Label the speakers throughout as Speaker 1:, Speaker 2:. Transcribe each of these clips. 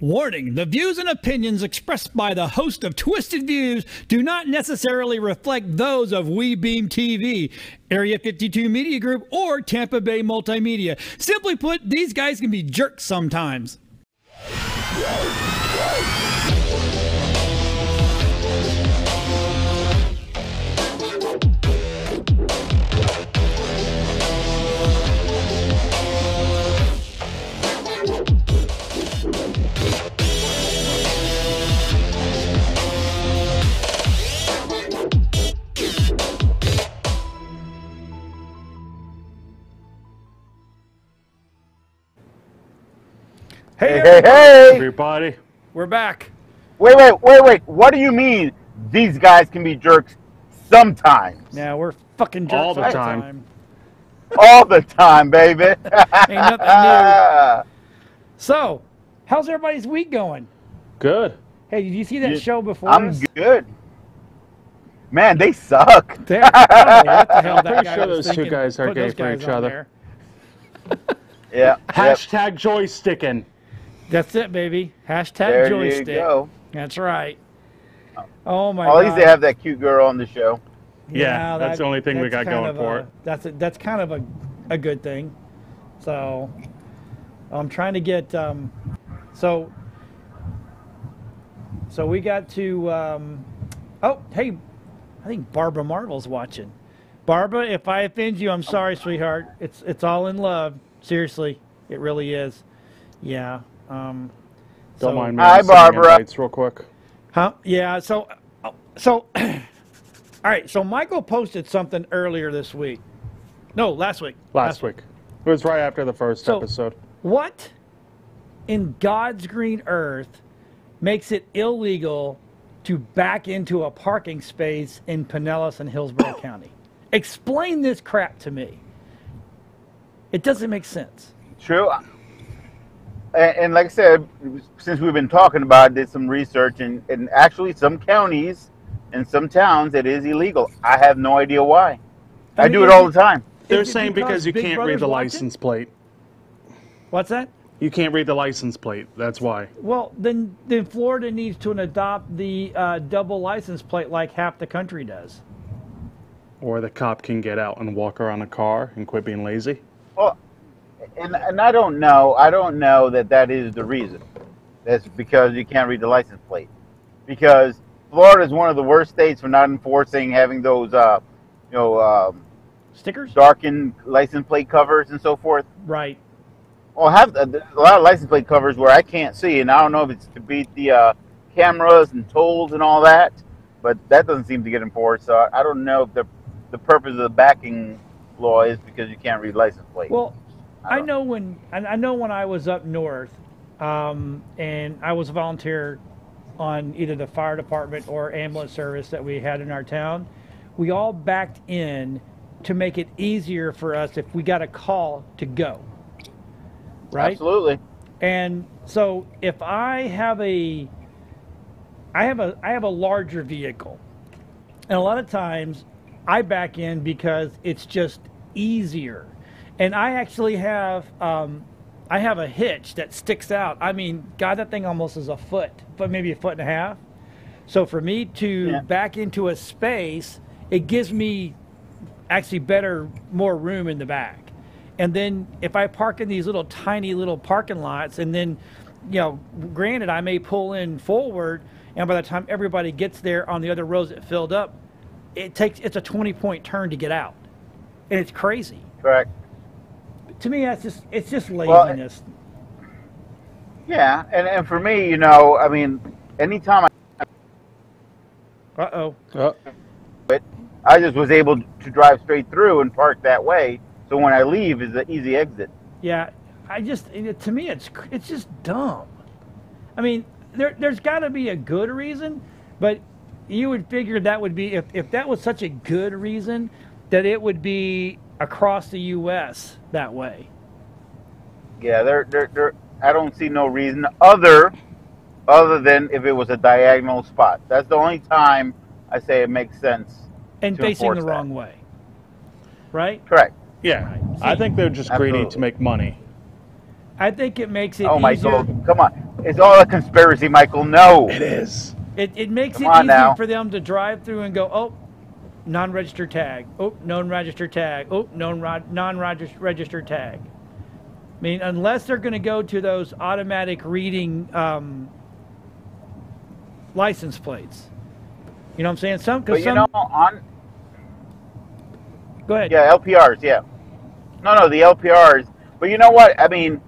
Speaker 1: Warning, the views and opinions expressed by the host of Twisted Views do not necessarily reflect those of WeBeam TV, Area 52 Media Group, or Tampa Bay Multimedia. Simply put, these guys can be jerks sometimes.
Speaker 2: Hey,
Speaker 3: everybody.
Speaker 1: We're back.
Speaker 2: Wait. What do you mean these guys can be jerks sometimes?
Speaker 1: Yeah, we're fucking jerks all the time.
Speaker 2: All the time, baby.
Speaker 1: Ain't nothing new. So, how's everybody's week going?
Speaker 3: Good.
Speaker 1: Hey, did you see that show before
Speaker 2: I'm
Speaker 1: us?
Speaker 2: good. Man, they suck.
Speaker 1: I don't know what the hell that
Speaker 3: Pretty
Speaker 1: guy
Speaker 3: sure
Speaker 1: was
Speaker 3: those two
Speaker 1: thinking.
Speaker 3: guys are
Speaker 1: Put
Speaker 3: gay
Speaker 1: those
Speaker 3: for
Speaker 1: guys
Speaker 3: each
Speaker 1: on
Speaker 3: other.
Speaker 1: there.
Speaker 2: Yeah.
Speaker 3: Hashtag joysticking.
Speaker 1: That's it, baby. Hashtag
Speaker 2: There
Speaker 1: joystick.
Speaker 2: you go.
Speaker 1: That's right. Oh my
Speaker 2: Well,
Speaker 1: god.
Speaker 2: at least they have that cute girl on the show.
Speaker 3: Yeah, that's the only thing we got going for it.
Speaker 1: That's kind of a good thing. So I'm trying to get so we got to oh, hey, I think Barbara Marvel's watching. Barbara, if I offend you, I'm sorry, sweetheart. It's all in love. Seriously, it really is. Yeah.
Speaker 3: Don't mind me.
Speaker 2: Hi, Barbara.
Speaker 3: Invites real quick.
Speaker 1: Huh? Yeah. So all right. So Michael posted something earlier this week. No, last week.
Speaker 3: Last week. It was right after the first episode.
Speaker 1: What in God's green earth makes it illegal to back into a parking space in Pinellas and Hillsborough County? Explain this crap to me. It doesn't make sense.
Speaker 2: True. And like I said, since we've been talking about it, did some research, and actually some counties and some towns it is illegal. I have no idea why. I do it all the time.
Speaker 3: They're saying because you can't read the license plate.
Speaker 1: What's that?
Speaker 3: You can't read the license plate. That's why.
Speaker 1: Well, then Florida needs to adopt the double license plate like half the country does.
Speaker 3: Or the cop can get out and walk around a car and quit being lazy.
Speaker 2: Well, and I don't know. I don't know that is the reason. That's because you can't read the license plate. Because Florida is one of the worst states for not enforcing having those,
Speaker 1: stickers,
Speaker 2: darkened license plate covers and so forth.
Speaker 1: Right.
Speaker 2: Well, I have a lot of license plate covers where I can't see, and I don't know if it's to beat the cameras and tolls and all that, but that doesn't seem to get enforced. So I don't know if the purpose of the backing law is because you can't read license plate.
Speaker 1: Well, I know when I was up north, and I was a volunteer on either the fire department or ambulance service that we had in our town, we all backed in to make it easier for us if we got a call to go. Right?
Speaker 2: Absolutely.
Speaker 1: And so if I have a larger vehicle, and a lot of times I back in because it's just easier. And I actually have a hitch that sticks out. I mean, God, that thing almost is a foot, but maybe a foot and a half. So for me to back into a space, it gives me actually more room in the back. And then if I park in these tiny little parking lots, and then, granted, I may pull in forward, and by the time everybody gets there on the other rows that filled up, it's a 20-point turn to get out. And it's crazy.
Speaker 2: Correct.
Speaker 1: To me, it's just laziness.
Speaker 2: Well, yeah, and for me, I mean, anytime I just was able to drive straight through and park that way, so when I leave is an easy exit.
Speaker 1: Yeah, to me it's just dumb. I mean, there's got to be a good reason, but you would figure that would be if that was such a good reason, that it would be across the U.S. that way.
Speaker 2: Yeah, I don't see no reason other than if it was a diagonal spot. That's the only time I say it makes sense.
Speaker 1: And facing the wrong way, right?
Speaker 2: Correct.
Speaker 3: Yeah,
Speaker 1: Right.
Speaker 3: I think they're just greedy to make money.
Speaker 1: I think it makes it
Speaker 2: Oh,
Speaker 1: easier.
Speaker 2: Michael, come on. It's all a conspiracy, Michael. No.
Speaker 3: It is.
Speaker 1: It makes
Speaker 2: Come
Speaker 1: it
Speaker 2: on
Speaker 1: easier
Speaker 2: now.
Speaker 1: for them to drive through and go, oh, non-registered tag. Oh, known registered tag. Oh, non-registered tag. I mean, unless they're going to go to those automatic reading license plates. You know what I'm saying?
Speaker 2: But you know, on
Speaker 1: Go ahead.
Speaker 2: yeah, LPRs, yeah. No, the LPRs. But you know what? I mean,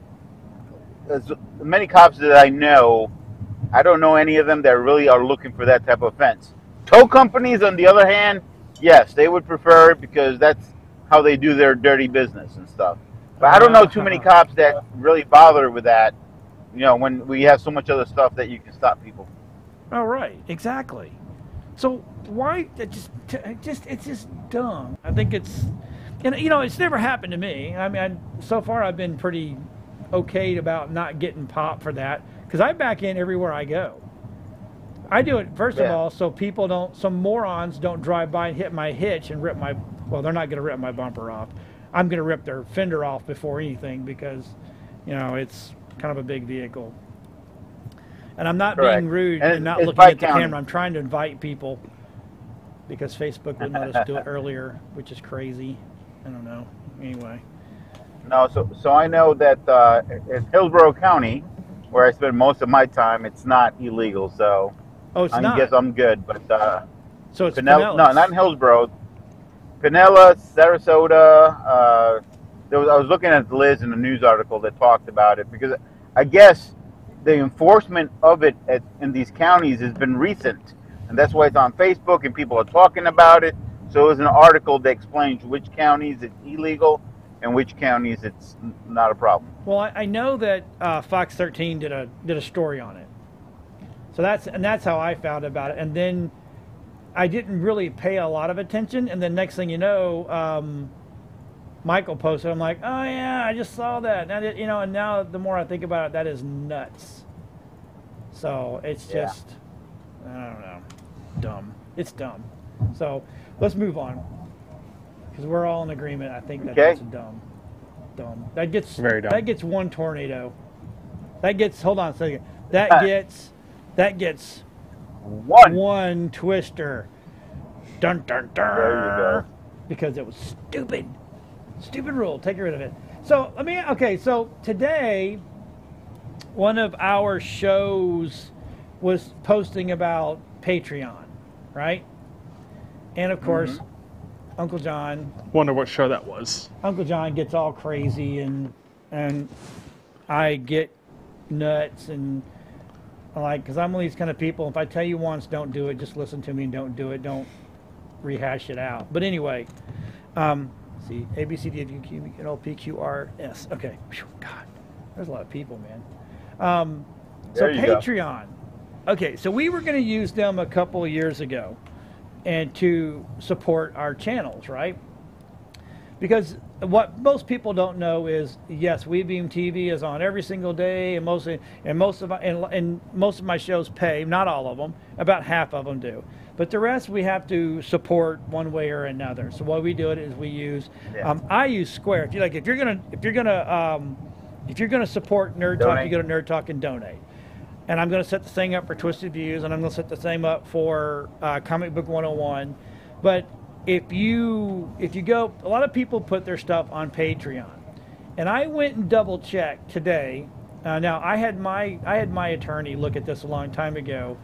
Speaker 2: as many cops that I know, I don't know any of them that really are looking for that type of offense. Tow companies, on the other hand, yes, they would prefer it because that's how they do their dirty business and stuff. But I don't know too many cops that really bother with that. You know, when we have so much other stuff that you can stop people.
Speaker 1: Oh, right, exactly. So why it's just dumb. I think it's, and you know, it's never happened to me. I mean, so far I've been pretty okay about not getting popped for that because I back in everywhere I go. I do it first of all so people don't, some morons don't drive by and hit my hitch and rip my. Well, they're not going to rip my bumper off. I'm going to rip their fender off before anything because, you know, it's kind of a big vehicle. And I'm not being rude and not looking at the camera. I'm trying to invite people because Facebook wouldn't let us do it earlier, which is crazy. I don't know. Anyway.
Speaker 2: No, so I know that in Hillsborough County, where I spend most of my time, it's not illegal. So I guess I'm good. But
Speaker 1: so it's
Speaker 2: no, not in Hillsborough. Pinellas, Sarasota. I was looking at the list in a news article that talked about it because I guess the enforcement of it in these counties has been recent, and that's why it's on Facebook and people are talking about it. So it was an article that explains which counties it's illegal and which counties it's not a problem.
Speaker 1: Well, I know that Fox 13 did a story on it, so that's how I found about it. And then I didn't really pay a lot of attention, and then next thing you know, Michael posted. I'm like, oh yeah, I just saw that. Now you know, and now the more I think about it, that is nuts. So it's just, I don't know, dumb. It's dumb. So let's move on because we're all in agreement. I think that's dumb. That gets
Speaker 3: very dumb.
Speaker 1: That gets one tornado. That gets. Hold on a second. That gets one twister. Dun dun dun.
Speaker 2: There you go.
Speaker 1: Because it was stupid. Stupid rule. Take rid of it. So okay. So today, one of our shows was posting about Patreon, right? And of course, Uncle John.
Speaker 3: Wonder what show that was.
Speaker 1: Uncle John gets all crazy, and I get nuts, and like, because I'm one of these kind of people. If I tell you once, don't do it. Just listen to me and don't do it. Don't rehash it out. But anyway, see, A, B, C, D, F, G, Q, L, P, Q, R, S. Okay. Whew, God, there's a lot of people, man. So Patreon. Okay, so we were going to use them a couple of years ago, and to support our channels, right? Because what most people don't know is, yes, WeBeam TV is on every single day, and most of my shows pay. Not all of them, about half of them do, but the rest we have to support one way or another. So what we do it is we use, I use Square. If you're gonna support Nerd Talk, you go to Nerd Talk and donate. And I'm going to set the thing up for Twisted Views, and I'm going to set the same up for Comic Book 101. But if you go, a lot of people put their stuff on Patreon, and I went and double checked today. Now I had my attorney look at this a long time ago,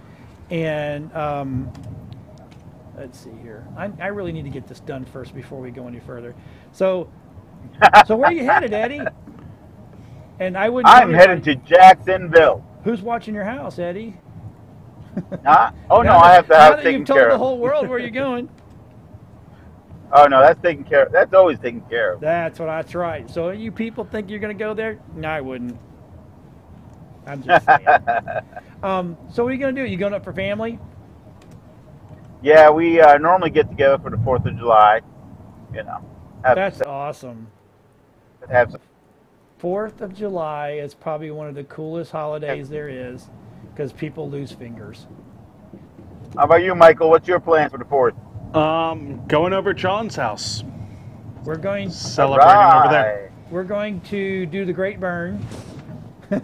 Speaker 1: and let's see here. I really need to get this done first before we go any further. So where are you headed, Eddie? And I'm
Speaker 2: headed to Jacksonville.
Speaker 1: Who's watching your house, Eddie?
Speaker 2: Oh no, I have to have taken care of.
Speaker 1: You've told the whole world where you're going.
Speaker 2: Oh no, that's taken care of. That's always taken care of.
Speaker 1: That's right. So you people think you're going to go there? No, I wouldn't. I'm just saying. So what are you going to do? You going up for family?
Speaker 2: Yeah, we normally get together for the 4th of July. You know.
Speaker 1: That's awesome.
Speaker 2: Have some.
Speaker 1: 4th of July is probably one of the coolest holidays there is because people lose fingers.
Speaker 2: How about you, Michael? What's your plans for the 4th?
Speaker 3: Going over to John's house.
Speaker 1: We're going
Speaker 3: celebrating over there.
Speaker 1: We're going to do the Great Burn,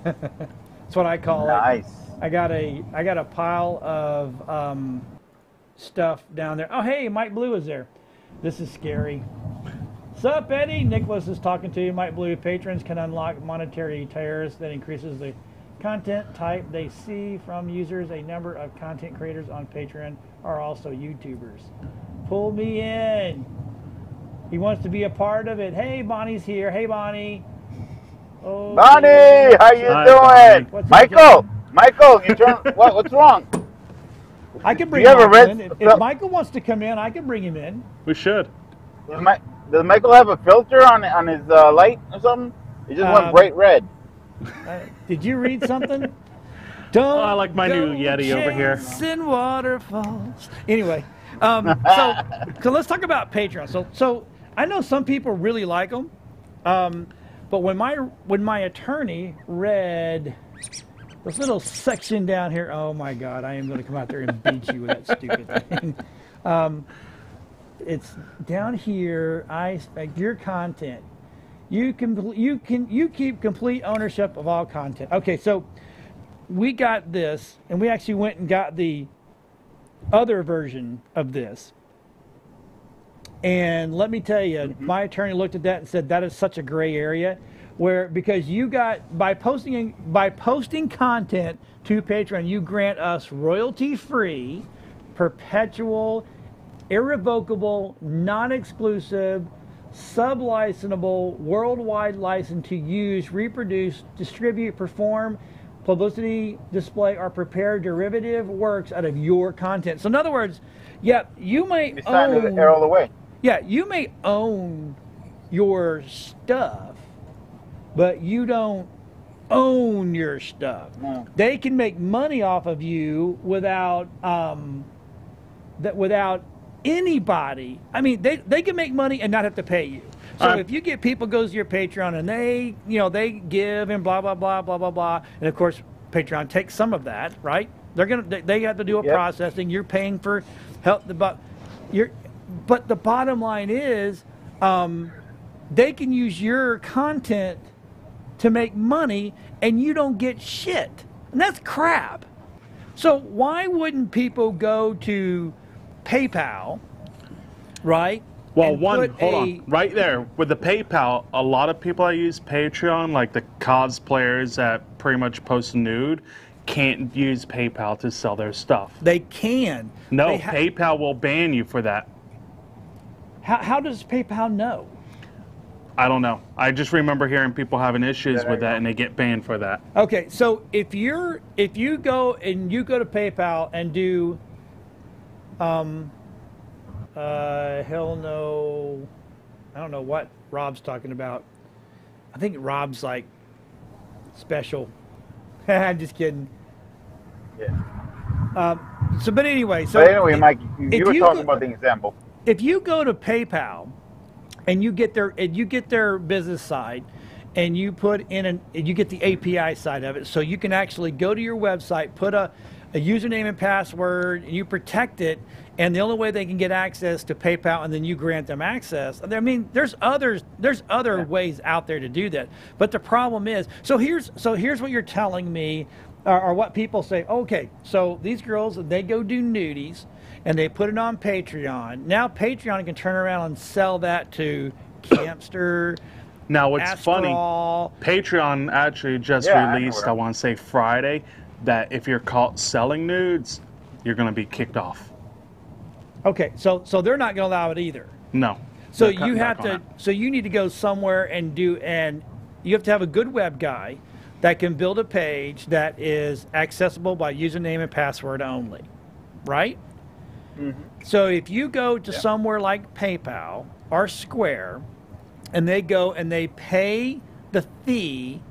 Speaker 1: That's what I call it.
Speaker 2: Nice.
Speaker 1: I got a pile of stuff down there. Oh, hey, Mike Blue is there. This is scary. Sup, Eddie? Nicholas is talking to you. Mike Blue. Patrons can unlock monetary tiers that increases the content type they see from users. A number of content creators on Patreon are also YouTubers. Pull me in. He wants to be a part of it. Hey, Bonnie's here. Hey, Bonnie. Oh,
Speaker 2: Bonnie, how you
Speaker 3: Hi,
Speaker 2: doing?
Speaker 3: Bonnie.
Speaker 2: Michael, you turn. What's wrong?
Speaker 1: I can bring
Speaker 2: You have a
Speaker 1: Michael
Speaker 2: red
Speaker 1: in. If
Speaker 2: fil-
Speaker 1: Michael wants to come in, I can bring him in.
Speaker 3: We should.
Speaker 2: Does Michael have a filter on his light or something? It just went bright red.
Speaker 1: Did you read something? Don't
Speaker 3: I like my new
Speaker 1: go
Speaker 3: Yeti over here.
Speaker 1: chasing waterfalls. Anyway, so let's talk about Patreon. So I know some people really like them, but when my attorney read this little section down here, oh my God, I am going to come out there and beat you with that stupid thing. It's down here. I expect your content. You keep complete ownership of all content. Okay, so we got this, and we actually went and got the other version of this. And let me tell you, my attorney looked at that and said that is such a gray area, because you got by posting content to Patreon, you grant us royalty-free, perpetual, irrevocable, non-exclusive, sub-licensable, worldwide license to use, reproduce, distribute, perform, publicity, display, or prepare derivative works out of your content. So in other words, yeah, you may
Speaker 2: You signed the arrow away.
Speaker 1: Yeah, you may own your stuff, but you don't own your stuff.
Speaker 2: No.
Speaker 1: They can make money off of you without without anybody. I mean, they can make money and not have to pay you. So if you get people goes to your Patreon and they give and blah blah blah blah blah blah, and of course Patreon takes some of that, right? They have to do a processing. You're paying for help, but the bottom line is they can use your content to make money and you don't get shit, and that's crap. So why wouldn't people go to PayPal, right?
Speaker 3: Well,
Speaker 1: and
Speaker 3: hold on. Right there, with the PayPal, a lot of people that use Patreon, like the cosplayers that pretty much post nude, can't use PayPal to sell their stuff.
Speaker 1: They can.
Speaker 3: No, PayPal will ban you for that.
Speaker 1: How does PayPal know?
Speaker 3: I don't know. I just remember hearing people having issues with that, and they get banned for that.
Speaker 1: Okay, so if you go to PayPal and do hell no, I don't know what Rob's talking about. I think Rob's like special. I'm just kidding.
Speaker 2: Yeah.
Speaker 1: But anyway,
Speaker 2: Mike, you were talking about the example.
Speaker 1: If you go to PayPal and you get their business side, and you put in you get the API side of it, so you can actually go to your website, put a username and password, and you protect it, and the only way they can get access to PayPal, and then you grant them access. I mean, there's other ways out there to do that. But the problem is, so here's what you're telling me, or what people say. Okay, so these girls, they go do nudies, and they put it on Patreon. Now Patreon can turn around and sell that to Campster.
Speaker 3: Now, what's funny,
Speaker 1: Astral.
Speaker 3: Patreon actually just released, I want to say Friday, that if you're caught selling nudes, you're going to be kicked off.
Speaker 1: Okay, so they're not going to allow it either.
Speaker 3: No.
Speaker 1: So you have to. So you need to go somewhere and you have to have a good web guy that can build a page that is accessible by username and password only, right? Mm-hmm. So if you go to somewhere like PayPal or Square, and they go and they pay the fee,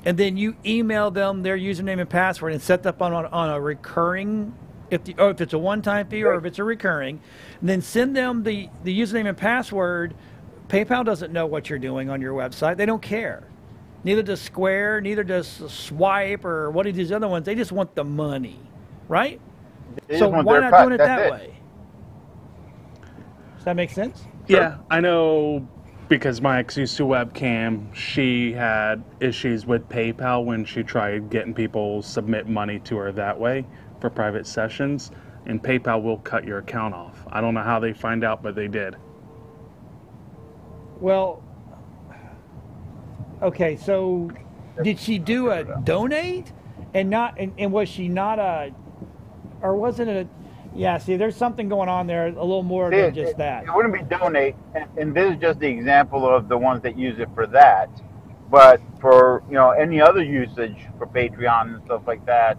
Speaker 1: and then you email them their username and password and set that up on a recurring, if it's a one-time fee or if it's a recurring, and then send them the username and password. PayPal doesn't know what you're doing on your website. They don't care. Neither does Square, neither does Swipe or what are these other ones. They just want the money, right? So why not doing it that way? Does that make sense?
Speaker 3: Yeah, I know Because my ex used to webcam, she had issues with PayPal when she tried getting people submit money to her that way for private sessions, and PayPal will cut your account off. I don't know how they find out, but they did.
Speaker 1: Well, okay, so did she do a donate and not, and was she not a, or wasn't it a, yeah, see, there's something going on there, a little more than just that.
Speaker 2: It wouldn't be donate, and this is just the example of the ones that use it for that. But for any other usage for Patreon and stuff like that,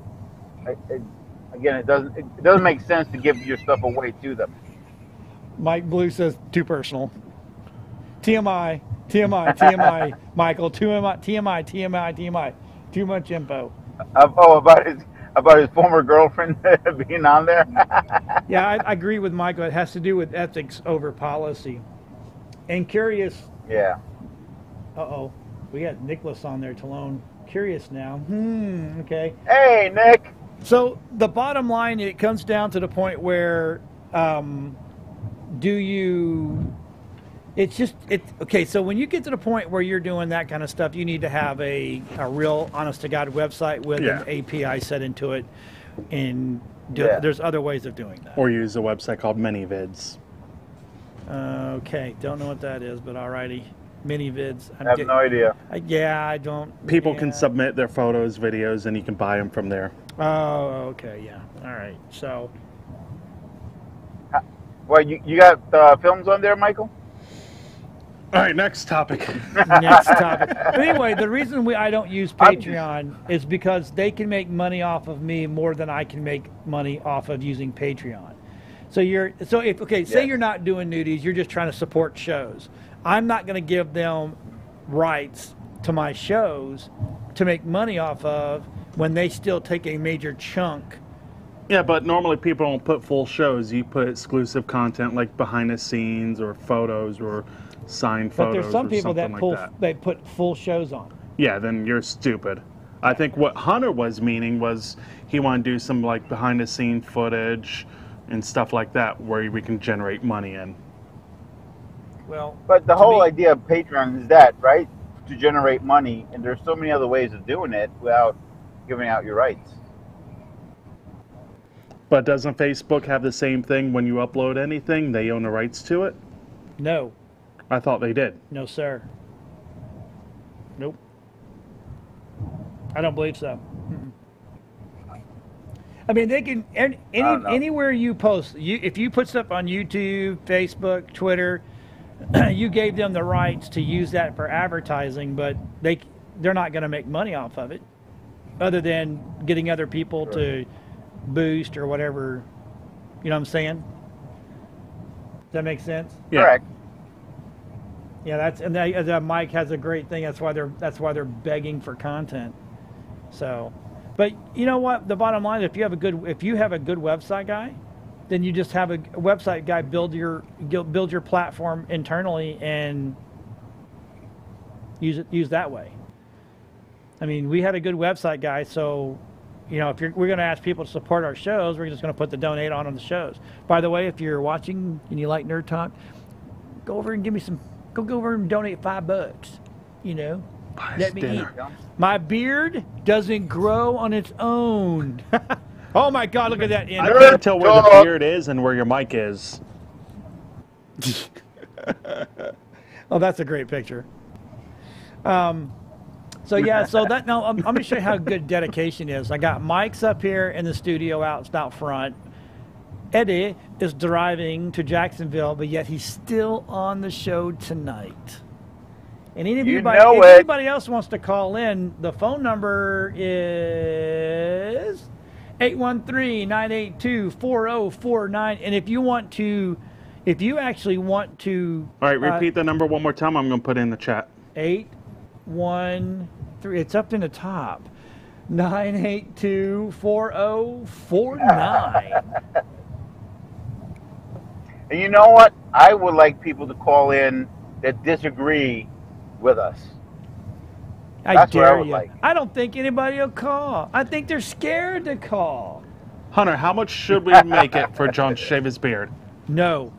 Speaker 2: again, it doesn't make sense to give your stuff away to them.
Speaker 1: Mike Blue says too personal. TMI, TMI, TMI, Michael, TMI. Too much info.
Speaker 2: About his former girlfriend being on there.
Speaker 1: Yeah, I agree with Michael. It has to do with ethics over policy. And curious.
Speaker 2: Yeah.
Speaker 1: We got Nicholas on there, Talone. Curious now. Okay.
Speaker 2: Hey, Nick.
Speaker 1: So the bottom line, it comes down to the point where, okay, so when you get to the point where you're doing that kind of stuff, you need to have a real honest-to-God website with an API set into it, and there's other ways of doing that.
Speaker 3: Or use a website called ManyVids.
Speaker 1: Okay, don't know what that is, but alrighty. ManyVids.
Speaker 2: I have no idea.
Speaker 1: I don't.
Speaker 3: People can submit their photos, videos, and you can buy them from there.
Speaker 1: Oh, okay, yeah. All right, so.
Speaker 2: Well, you got films on there, Michael?
Speaker 3: All right, next topic.
Speaker 1: Next topic. But anyway, the reason I don't use Patreon is because they can make money off of me more than I can make money off of using Patreon. Say you're not doing nudies, you're just trying to support shows. I'm not going to give them rights to my shows to make money off of when they still take a major chunk.
Speaker 3: Yeah, but normally people don't put full shows. You put exclusive content like behind the scenes or photos or signed photos.
Speaker 1: But there's some people
Speaker 3: that
Speaker 1: put full shows on.
Speaker 3: Yeah, then you're stupid. I think what Hunter was meaning was he wanted to do some like behind the scene footage and stuff like that where we can generate money in.
Speaker 1: Well,
Speaker 2: but the whole idea of Patreon is that, right? To generate money, and there's so many other ways of doing it without giving out your rights.
Speaker 3: But doesn't Facebook have the same thing when you upload anything? They own the rights to it?
Speaker 1: No.
Speaker 3: I thought they did.
Speaker 1: No, sir. Nope. I don't believe so. I mean, they can anywhere you post. If you put stuff on YouTube, Facebook, Twitter, you gave them the rights to use that for advertising, but they're not going to make money off of it, other than getting other people to boost or whatever. You know what I'm saying? Does that make sense?
Speaker 3: Yeah.
Speaker 2: Correct.
Speaker 1: Yeah, Mike has a great thing. That's why they're begging for content. So, but you know what? The bottom line, if you have a good website guy, then you just have a website guy build your platform internally and use that way. I mean, we had a good website guy, so if we're going to ask people to support our shows, we're just going to put the donate on the shows. By the way, if you're watching and you like Nerd Talk, go over and go over and donate $5. Let me eat. My beard doesn't grow on its own. Oh my God! Look at that.
Speaker 3: I can't tell where the beard is and where your mic is.
Speaker 1: Oh, that's a great picture. So that now I'm going to show you how good dedication is. I got mics up here in the studio out front. Eddie is driving to Jacksonville, but yet he's still on the show tonight. And anybody else wants to call in, the phone number is 813-982-4049. And if you actually want to...
Speaker 3: All right, repeat the number one more time. I'm going to put it in the chat.
Speaker 1: 813, it's up in the top. 982-4049.
Speaker 2: And you know what? I would like people to call in that disagree with us.
Speaker 1: I dare you. I don't think anybody will call. I think they're scared to call.
Speaker 3: Hunter, how much should we make it for John to shave his beard?
Speaker 1: No.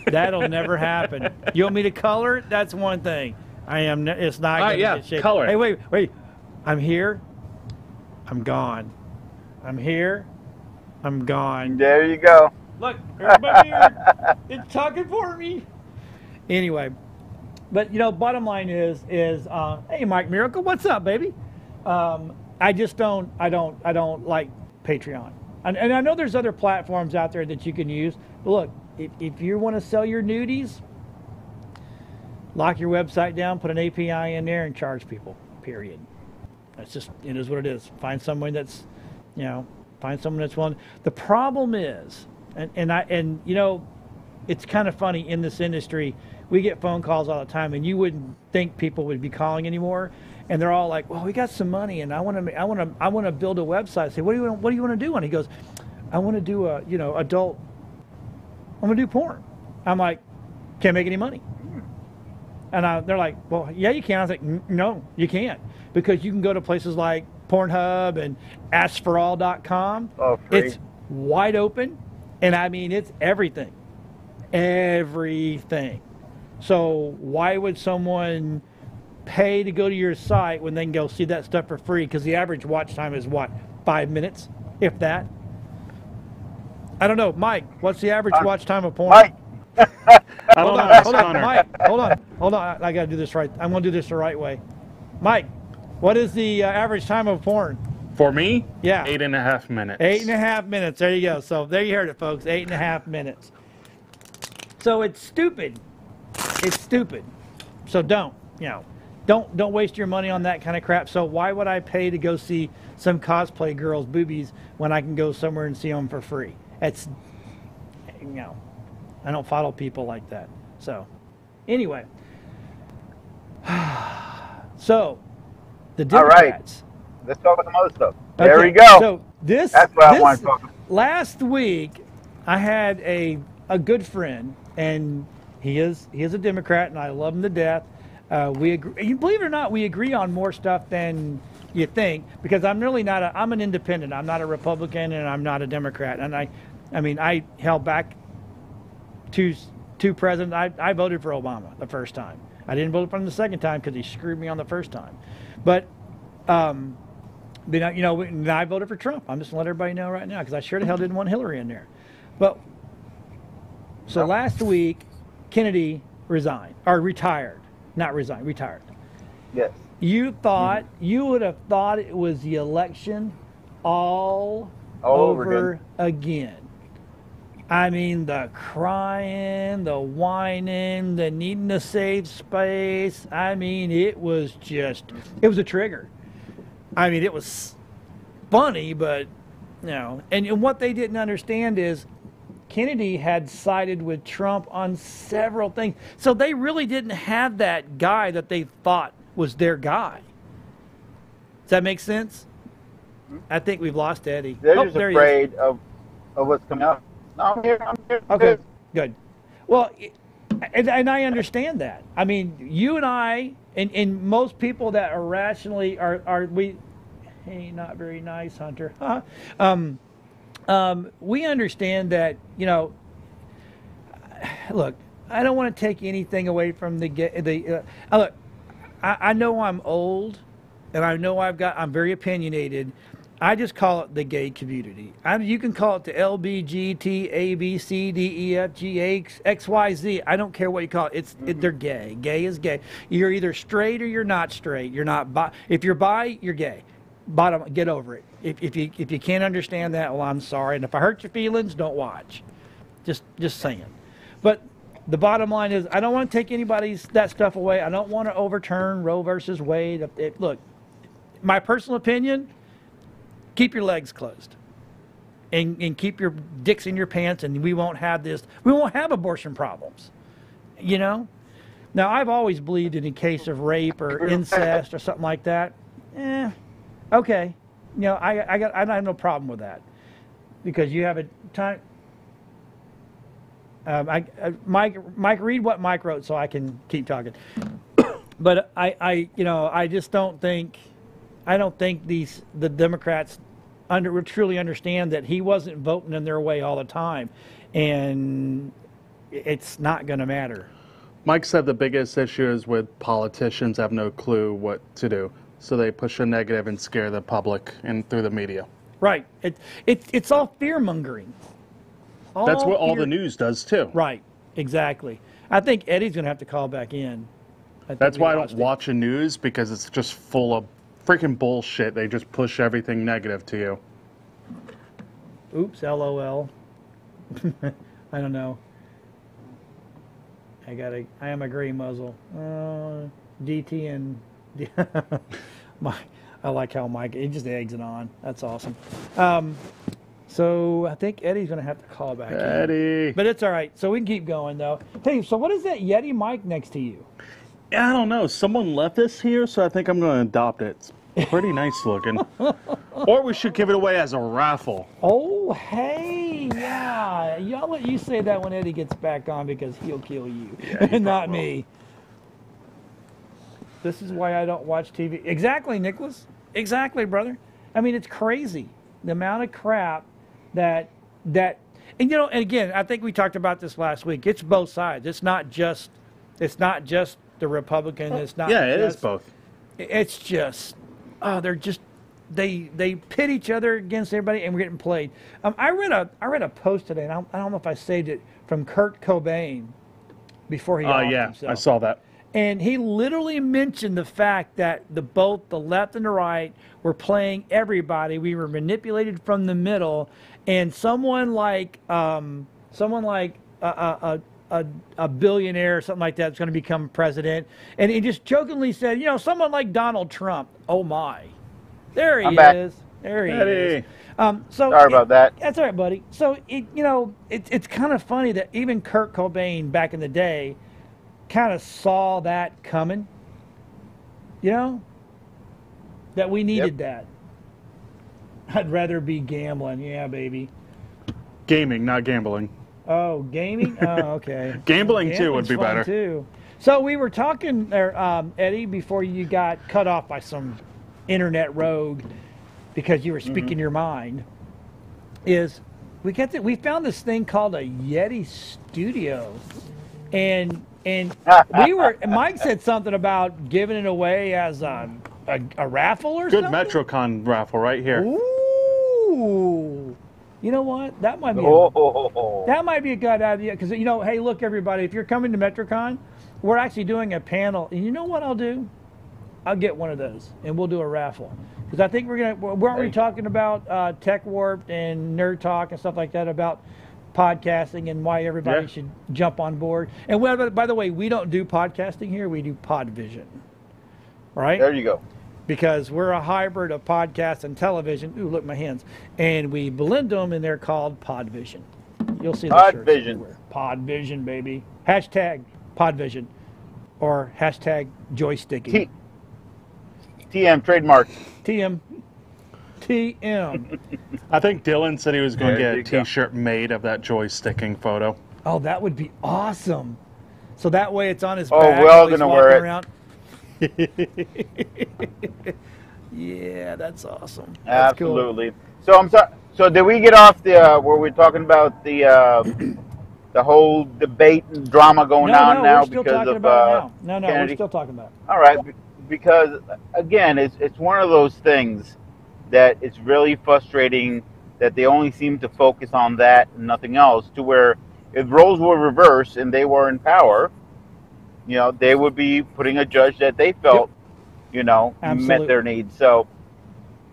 Speaker 1: That'll never happen. You want me to color it? That's one thing. I am. It's not going to
Speaker 3: yeah,
Speaker 1: get shaped.
Speaker 3: color it.
Speaker 1: Hey, wait. I'm here. I'm gone. I'm here. I'm gone.
Speaker 2: There you go.
Speaker 1: Look, everybody here, it's talking for me. Anyway, but bottom line is, hey, Mike Miracle, what's up, baby? I just don't like Patreon, and I know there's other platforms out there that you can use. But look, if you want to sell your nudies, lock your website down, put an API in there, and charge people. Period. That's just, it is what it is. Find someone that's willing. The problem is, and it's kind of funny in this industry. We get phone calls all the time, and you wouldn't think people would be calling anymore. And they're all like, "Well, we got some money, and I want to build a website." I say, "What do you want to do?" And he goes, "I want to do adult. I'm gonna do porn." I'm like, "Can't make any money." And they're like, "Well, yeah, you can." I was like, "No, you can't, because you can go to places like Pornhub and AskForAll.com.
Speaker 2: Oh, free.
Speaker 1: It's wide open, and I mean, it's everything. So why would someone pay to go to your site when they can go see that stuff for free? Because the average watch time is what, 5 minutes, if that? I don't know, Mike. What's the average watch time of porn?
Speaker 2: Mike.
Speaker 1: Hold on, Mike. Hold on. I got to do this right. I'm going to do this the right way. Mike, what is the average time of porn?
Speaker 3: For me,
Speaker 1: Yeah.
Speaker 3: 8.5 minutes.
Speaker 1: 8.5 minutes. There you go. So there you heard it, folks. 8.5 minutes. So it's stupid. It's stupid. So don't waste your money on that kind of crap. So why would I pay to go see some cosplay girls' boobies when I can go somewhere and see them for free? It's, I don't follow people like that. So anyway, so the Democrats.
Speaker 2: All right. Let's talk about the other stuff. There we go.
Speaker 1: So that's
Speaker 2: what I want to talk about.
Speaker 1: Last week, I had a good friend, and he is a Democrat, and I love him to death. We agree. You believe it or not, we agree on more stuff than you think, because I'm really not I'm an independent. I'm not a Republican, and I'm not a Democrat. And I held back two presidents. I voted for Obama the first time. I didn't vote for him the second time because he screwed me on the first time. But I voted for Trump. I'm just going to let everybody know right now, because I sure the hell didn't want Hillary in there. But so last week, Kennedy retired. Not resigned, retired.
Speaker 2: Yes.
Speaker 1: You would have thought it was the election all over again. I mean, the crying, the whining, the needing to save space. I mean, it was a trigger. I mean, it was funny, but, and what they didn't understand is Kennedy had sided with Trump on several things. So they really didn't have that guy that they thought was their guy. Does that make sense? I think we've lost Eddie.
Speaker 2: They're just afraid of what's coming up. No, I'm here.
Speaker 1: Okay, good. Well, and I understand that. I mean, you and I, and most people that are rationally hey, not very nice, Hunter. We understand that, look, I don't want to take anything away from look, I know I'm old, and I know I'm very opinionated. I just call it the gay community. You can call it the LBGT, A, B, C, D, E, F, G, H, X, Y, Z. I don't care what you call it. They're gay. Gay is gay. You're either straight or you're not straight. You're not bi. If you're bi, you're gay. Get over it. If you can't understand that, well, I'm sorry. And if I hurt your feelings, don't watch. Just saying. But the bottom line is, I don't want to take that stuff away. I don't want to overturn Roe versus Wade. Look, my personal opinion, keep your legs closed. And keep your dicks in your pants, and we won't have abortion problems. Now I've always believed in a case of rape or incest or something like that. Okay, I have no problem with that, because you have a time. Mike, read what Mike wrote so I can keep talking. But I just don't think. I don't think the Democrats truly understand that he wasn't voting in their way all the time, and it's not going to matter.
Speaker 3: Mike said the biggest issue is with politicians have no clue what to do. So they push a negative and scare the public and through the media.
Speaker 1: Right. It's all fear-mongering.
Speaker 3: That's what all the news does, too.
Speaker 1: Right. Exactly. I think Eddie's going to have to call back in.
Speaker 3: That's why I don't watch the news, because it's just full of freaking bullshit. They just push everything negative to you.
Speaker 1: Oops, LOL. I don't know. I am a gray muzzle. DT and I like how Mike, he just eggs it on. That's awesome. So I think Eddie's going to have to call back
Speaker 3: Eddie.
Speaker 1: in. But it's all right. So we can keep going, though. Hey, so what is that Yeti mic next to you?
Speaker 3: I don't know. Someone left this here, so I think I'm going to adopt it. It's pretty nice looking. Or we should give it away as a raffle.
Speaker 1: Oh, hey, yeah. I'll let you say that when Eddie gets back on, because he'll kill you, not me. This is why I don't watch TV. Exactly, Nicholas. Exactly, brother. I mean, it's crazy, the amount of crap that and you know, and again, I think we talked about this last week. It's both sides. It's not just the Republican. It's not.
Speaker 3: Yeah, it is both.
Speaker 1: It's just, they're just they pit each other against everybody, and we're getting played. I read a post today, and I don't know if I saved it, from Kurt Cobain before he offed himself.
Speaker 3: I saw that.
Speaker 1: And he literally mentioned the fact that both the left and the right were playing everybody. We were manipulated from the middle, and someone like a billionaire or something like that is going to become president. And he just jokingly said, you know, someone like Donald Trump. Oh my, there he is. There he is.
Speaker 2: Sorry about that.
Speaker 1: That's all right, buddy. So it's kind of funny that even Kurt Cobain back in the day kind of saw that coming, that we needed that. I'd rather be gambling. Yeah, baby.
Speaker 3: Gaming, not gambling.
Speaker 1: Oh, gaming? Oh, okay.
Speaker 3: Gambling too would be better.
Speaker 1: Too. So we were talking there, Eddie, before you got cut off by some internet rogue because you were speaking your mind, is we found this thing called a Yeti Studio. And Mike said something about giving it away as a raffle or something.
Speaker 3: Good MetroCon raffle right here.
Speaker 1: Ooh, you know what? That might be a good idea, because hey, look, everybody, if you're coming to MetroCon, we're actually doing a panel, and you know what I'll do? I'll get one of those, and we'll do a raffle, because I think we're already talking about Tech Warped and Nerd Talk and stuff like that, about podcasting and why everybody should jump on board. And by the way, we don't do podcasting here, we do Podvision, right?
Speaker 2: There you go.
Speaker 1: Because we're a hybrid of podcast and television. Ooh, look, my hands. And we blend them, and they're called Podvision. You'll see the shirts everywhere. Podvision, baby. Hashtag Podvision, or hashtag joysticking.
Speaker 2: TM trademark.
Speaker 1: TM.
Speaker 3: I think Dylan said he was going to get a T-shirt made of that joysticking photo.
Speaker 1: Oh, that would be awesome. So that way it's on his
Speaker 2: back.
Speaker 1: Oh,
Speaker 2: we're all going to wear it. Around.
Speaker 1: Yeah, that's awesome. That's
Speaker 2: absolutely. Cool. So I'm sorry. So did we get off the where we're talking about the whole debate and drama going on now
Speaker 1: we're still
Speaker 2: because
Speaker 1: talking
Speaker 2: of
Speaker 1: about it now. No,
Speaker 2: Kennedy?
Speaker 1: We're still talking about it.
Speaker 2: All right, because again, it's one of those things that it's really frustrating that they only seem to focus on that and nothing else, to where if roles were reversed and they were in power, they would be putting a judge that they felt, met their needs. So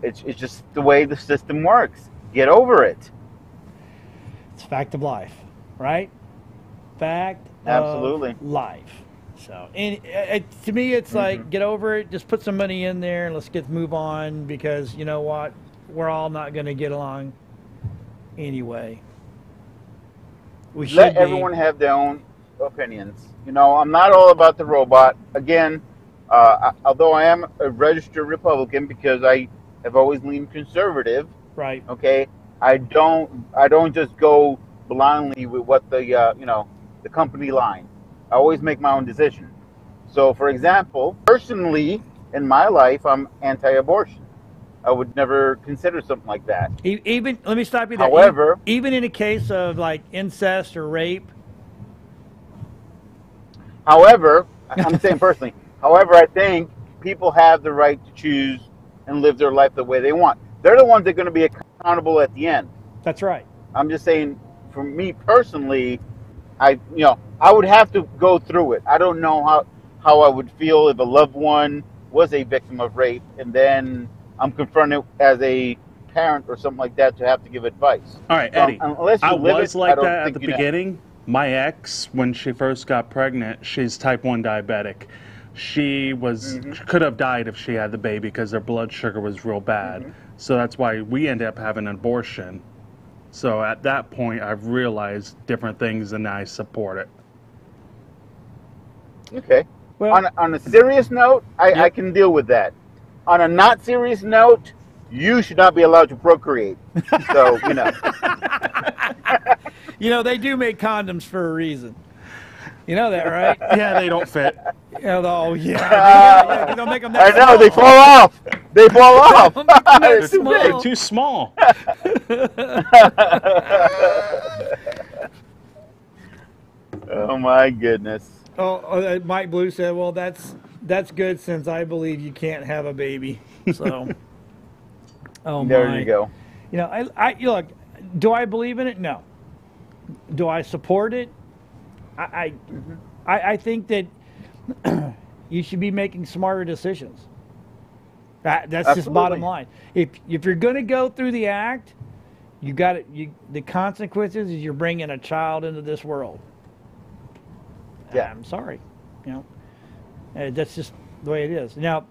Speaker 2: it's just the way the system works. Get over it.
Speaker 1: It's fact of life, right? Fact
Speaker 2: Absolutely.
Speaker 1: of life. So, and to me, it's like, get over it. Just put some money in there and let's move on, because you know what? We're all not going to get along anyway. We should
Speaker 2: let everyone have their own opinions. I'm not all about the robot. Again, although I am a registered Republican because I have always leaned conservative.
Speaker 1: Right.
Speaker 2: Okay. I don't just go blindly with what the company line. I always make my own decision. So, for example, personally, in my life, I'm anti-abortion. I would never consider something like that.
Speaker 1: Even let me stop you there.
Speaker 2: However,
Speaker 1: even in a case of like incest or rape,
Speaker 2: However, I'm saying personally. However, I think people have the right to choose and live their life the way they want. They're the ones that are going to be accountable at the end.
Speaker 1: That's right.
Speaker 2: I'm just saying, for me personally, I would have to go through it. I don't know how I would feel if a loved one was a victim of rape, and then I'm confronted as a parent or something like that to have to give advice.
Speaker 3: All right,
Speaker 2: So,
Speaker 3: Eddie.
Speaker 2: unless you
Speaker 3: I
Speaker 2: live
Speaker 3: was
Speaker 2: it,
Speaker 3: like
Speaker 2: I don't
Speaker 3: that at
Speaker 2: think
Speaker 3: the
Speaker 2: you know.
Speaker 3: beginning. My ex, when she first got pregnant, she's type 1 diabetic. She could have died if she had the baby because her blood sugar was real bad. So that's why we ended up having an abortion. So at that point, I've realized different things and I support it.
Speaker 2: Okay.
Speaker 1: Well,
Speaker 2: On a serious note, I can deal with that. On a not serious note, you should not be allowed to procreate. So,
Speaker 1: they do make condoms for a reason. You know that, right?
Speaker 3: Yeah, they don't fit.
Speaker 1: Oh, yeah. They'll make them
Speaker 2: I
Speaker 1: that
Speaker 2: know,
Speaker 1: small.
Speaker 2: they fall off. They fall off.
Speaker 1: They'll make them that
Speaker 2: It's too
Speaker 1: small.
Speaker 2: big.
Speaker 3: Too small.
Speaker 2: Oh, my goodness.
Speaker 1: Mike Blue said, well, that's good since I believe you can't have a baby. So,
Speaker 2: There you go.
Speaker 1: I look, do I believe in it? No. Do I support it? I think that you should be making smarter decisions. That's just
Speaker 2: Absolutely.
Speaker 1: bottom line. If you're going to go through the act, the consequences is you're bringing a child into this world.
Speaker 2: Yeah.
Speaker 1: I'm sorry, that's just the way it is. Now,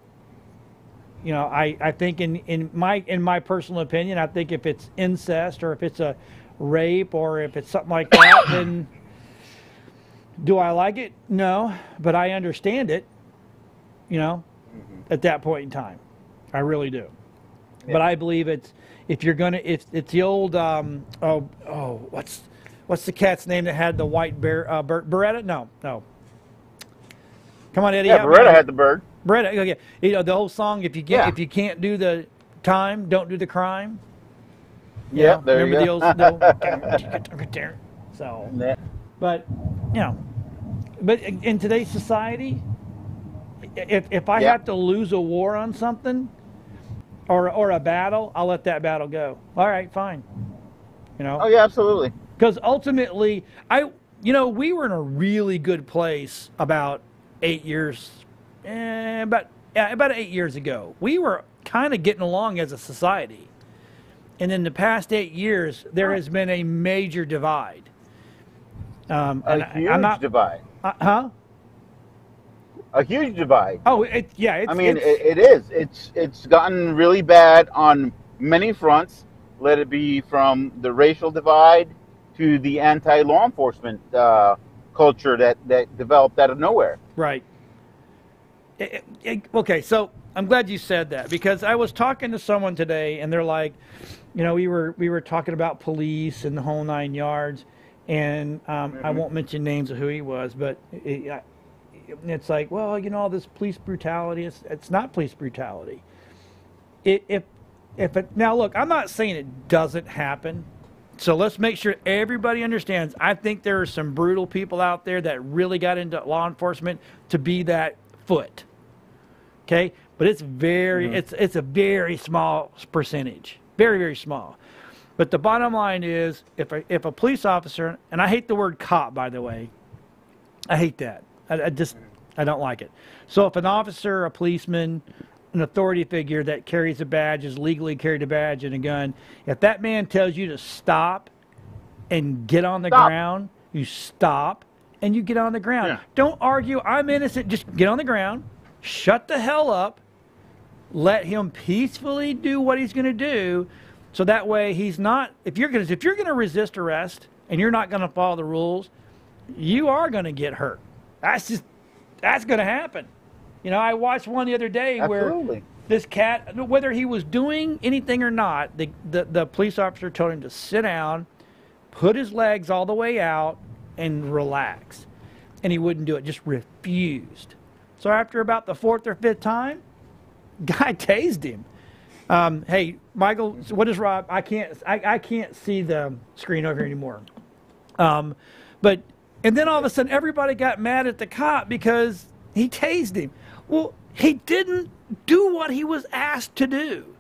Speaker 1: I think in my personal opinion, I think if it's incest or if it's a rape or if it's something like that, then do I like it? No, but I understand it. At that point in time, I really do.
Speaker 2: Yeah.
Speaker 1: But I believe it's the old what's the cat's name that had the white bear? Beretta? No. Come on, Eddie.
Speaker 2: Yeah,
Speaker 1: help me
Speaker 2: Beretta
Speaker 1: out.
Speaker 2: had the bird.
Speaker 1: Beretta. Okay. The whole song. If you can't do the time, don't do the crime.
Speaker 2: Yeah, there you
Speaker 1: remember
Speaker 2: go.
Speaker 1: the old. So,
Speaker 2: Yeah.
Speaker 1: but but in today's society, if I
Speaker 2: Yeah.
Speaker 1: have to lose a war on something or a battle, I'll let that battle go. All right, fine.
Speaker 2: Oh, yeah, absolutely.
Speaker 1: Because ultimately, we were in a really good place about 8 years, about 8 years ago. We were kind of getting along as a society. And in the past 8 years, there has been a major divide.
Speaker 2: A huge divide.
Speaker 1: Huh?
Speaker 2: A huge divide.
Speaker 1: Oh, it
Speaker 2: is. It's gotten really bad on many fronts. Let it be from the racial divide to the anti-law enforcement culture that developed out of nowhere.
Speaker 1: Right. Okay, so I'm glad you said that because I was talking to someone today, and they're like, we were talking about police and the whole 9 yards, and I won't mention names of who he was, but it's like, well, all this police brutality. It's not police brutality. Now look, I'm not saying it doesn't happen. So let's make sure everybody understands. I think there are some brutal people out there that really got into law enforcement to be that foot. Okay, but it's it's a very small percentage, very, very small. But the bottom line is, if a police officer, and I hate the word cop, by the way, I hate that. I don't like it. So if an officer, a policeman, an authority figure that carries a badge, is legally carried a badge and a gun, if that man tells you to stop and get on the ground, you stop and you get on the ground.
Speaker 3: Yeah.
Speaker 1: Don't argue, I'm innocent, just get on the ground, shut the hell up, let him peacefully do what he's going to do, so that way he's not, if you're going to resist arrest and you're not going to follow the rules, you are going to get hurt. That's going to happen. I watched one the other day where this cat, whether he was doing anything or not, the police officer told him to sit down, put his legs all the way out, and relax. And he wouldn't do it, just refused. So after about the fourth or fifth time, guy tased him. Hey, Michael, what is Rob? I can't see the screen over here anymore. But And then all of a sudden, everybody got mad at the cop because he tased him. Well, he didn't do what he was asked to do.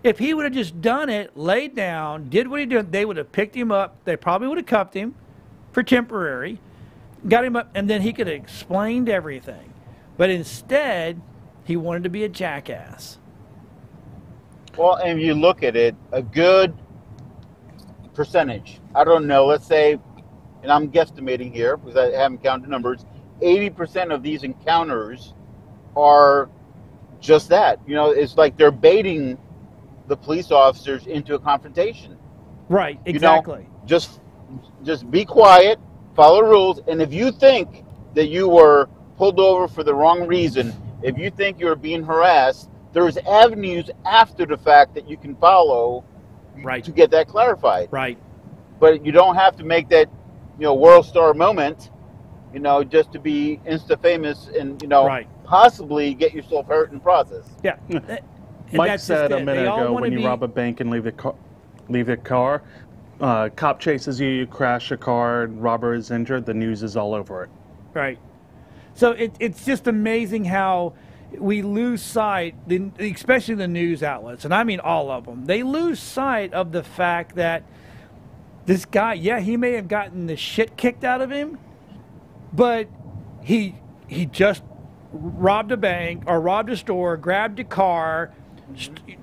Speaker 1: If he would have just done it, laid down, did what he did, they would have picked him up. They probably would have cuffed him for temporary, got him up, and then he could have explained everything. But instead, he wanted to be a jackass.
Speaker 2: Well, and if you look at it, a good percentage, I don't know, let's say, and I'm guesstimating here because I haven't counted numbers, 80% of these encounters are just that. You know, it's like they're baiting the police officers into a confrontation.
Speaker 1: Right, exactly.
Speaker 2: You know, just be quiet, follow rules, and if you think that you were pulled over for the wrong reason, if you think you're being harassed, there's avenues after the fact that you can follow
Speaker 1: Right.
Speaker 2: to get that clarified.
Speaker 1: Right.
Speaker 2: But you don't have to make that, world star moment, just to be insta famous and,
Speaker 1: Right.
Speaker 2: possibly get yourself hurt in the process.
Speaker 1: Yeah. And
Speaker 3: Mike
Speaker 1: that's
Speaker 3: said
Speaker 1: just
Speaker 3: a
Speaker 1: it.
Speaker 3: minute
Speaker 1: They all
Speaker 3: ago,
Speaker 1: wanna
Speaker 3: when you
Speaker 1: be-
Speaker 3: rob a bank and leave the car, cop chases you, you crash a car, and robber is injured, the news is all over it.
Speaker 1: Right. So it's just amazing how we lose sight, especially the news outlets, and I mean all of them. They lose sight of the fact that this guy, yeah, he may have gotten the shit kicked out of him, but he just robbed a bank or robbed a store, grabbed a car,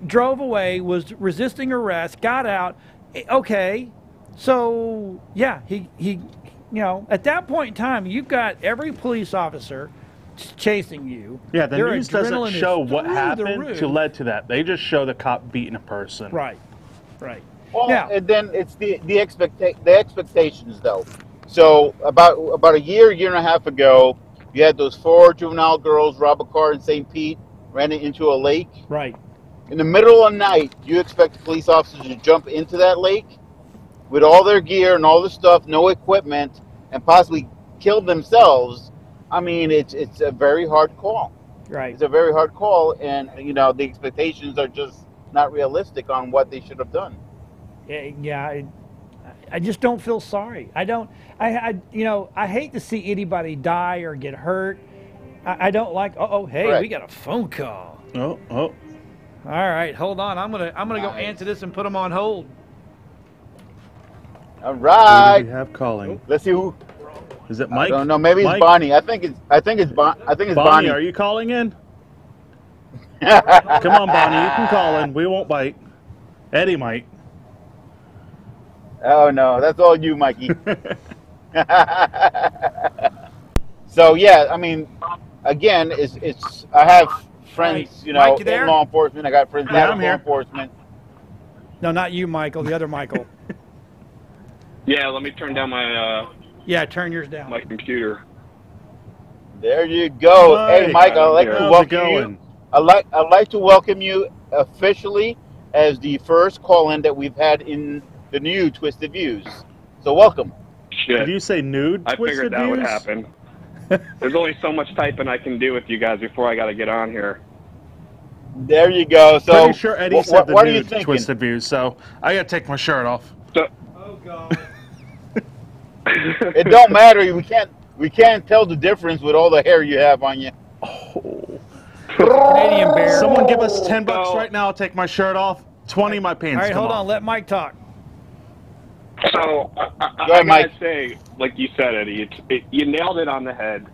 Speaker 1: drove away, was resisting arrest, got out. Okay, so yeah, he at that point in time, you've got every police officer chasing you.
Speaker 3: Yeah, the
Speaker 1: Their
Speaker 3: news doesn't
Speaker 1: adrenaline is
Speaker 3: show what
Speaker 1: through the
Speaker 3: happened
Speaker 1: roof.
Speaker 3: to led to that. They just show the cop beating a person.
Speaker 1: Right, right.
Speaker 2: Well,
Speaker 1: Now-
Speaker 2: and then it's the expectations though. So about a year and a half ago, you had those 4 juvenile girls rob a car in St. Pete, ran it into a lake.
Speaker 1: Right.
Speaker 2: In the middle of the night, you expect the police officers to jump into that lake with all their gear and all the stuff, no equipment, and possibly kill themselves? I mean, it's a very hard call.
Speaker 1: Right.
Speaker 2: It's a very hard call, and the expectations are just not realistic on what they should have done.
Speaker 1: Yeah, I just don't feel sorry. I don't. I hate to see anybody die or get hurt. I don't like. Oh, hey,
Speaker 2: Correct.
Speaker 1: we got a phone call.
Speaker 3: Oh.
Speaker 1: All right, hold on. I'm gonna go
Speaker 2: Nice.
Speaker 1: answer this and put them on hold.
Speaker 2: All
Speaker 3: Who
Speaker 2: right,
Speaker 3: do we have calling?
Speaker 2: let's see who.
Speaker 3: Is it Mike?
Speaker 2: I don't know. Maybe
Speaker 3: Mike?
Speaker 2: it's Bonnie. I think it's
Speaker 3: Bonnie,
Speaker 2: Bonnie.
Speaker 3: are you calling in? Come on, Bonnie, you can call in. We won't bite. Eddie might.
Speaker 2: Oh no, that's all you, Mikey. So yeah, I mean, again, it's I have friends,
Speaker 1: Right. Mike, you there?
Speaker 2: in law enforcement. I got friends
Speaker 3: Yeah,
Speaker 2: out
Speaker 3: I'm
Speaker 2: of
Speaker 3: here.
Speaker 2: law enforcement.
Speaker 1: No, not you, Michael. The other Michael.
Speaker 4: Yeah, let me turn down my
Speaker 1: Yeah, turn yours down.
Speaker 4: my computer.
Speaker 2: There you go.
Speaker 3: Mike.
Speaker 2: Hey, Mike, I'd like
Speaker 4: How's
Speaker 2: to
Speaker 3: it
Speaker 2: welcome
Speaker 3: going?
Speaker 2: you. I'd like to welcome you officially as the first call-in that we've had in the new Twisted Views. So welcome.
Speaker 4: Shit.
Speaker 3: Did you say nude?
Speaker 4: I
Speaker 3: Twisted
Speaker 4: figured that would
Speaker 3: Views?
Speaker 4: happen. There's only so much typing I can do with you guys before I got to get on here.
Speaker 2: There you go. So
Speaker 3: Pretty sure Eddie said the
Speaker 2: what are you
Speaker 3: nude
Speaker 2: thinking?
Speaker 3: Twisted Views, so I gotta take my shirt off.
Speaker 4: So,
Speaker 1: Oh God.
Speaker 2: It don't matter. We can't tell the difference with all the hair you have on you.
Speaker 1: Canadian bear.
Speaker 3: Someone give us $10
Speaker 4: So-
Speaker 3: right now. I'll take my shirt off. 20 my pants.
Speaker 1: All right,
Speaker 3: come
Speaker 1: hold
Speaker 3: off.
Speaker 1: on. Let Mike talk.
Speaker 4: so
Speaker 2: Go
Speaker 4: I
Speaker 2: ahead,
Speaker 4: gotta
Speaker 2: Mike.
Speaker 4: say, like you said, Eddie, you nailed it on the head.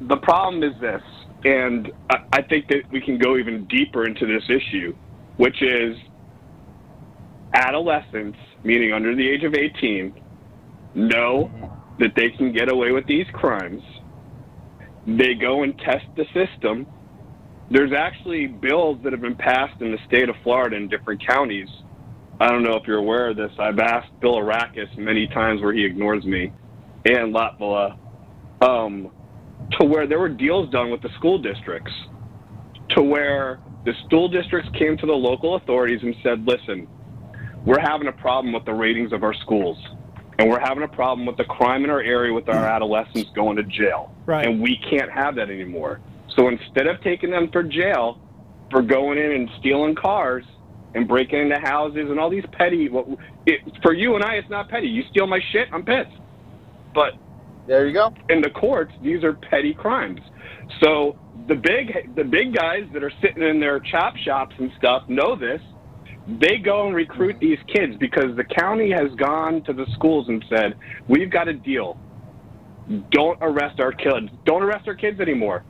Speaker 4: The problem is this, and I think that we can go even deeper into this issue, which is adolescents, meaning under the age of 18, know that they can get away with these crimes. They go and test the system. There's actually bills that have been passed in the state of Florida in different counties. I don't know if you're aware of this. I've asked Bill Arakis many times where he ignores me, and Latvala, to where there were deals done with the school districts, to where the school districts came to the local authorities and said, listen, we're having a problem with the ratings of our schools, and we're having a problem with the crime in our area with our adolescents going to jail.
Speaker 1: Right.
Speaker 4: And we can't have that anymore. So instead of taking them for jail for going in and stealing cars and breaking into houses and all these petty, for you and I, it's not petty. You steal my shit, I'm pissed. But
Speaker 2: There you go.
Speaker 4: In the courts, these are petty crimes. So the big guys that are sitting in their chop shops and stuff know this. They go and recruit these kids because the county has gone to the schools and said, we've got a deal. Don't arrest our kids. Don't arrest our kids anymore.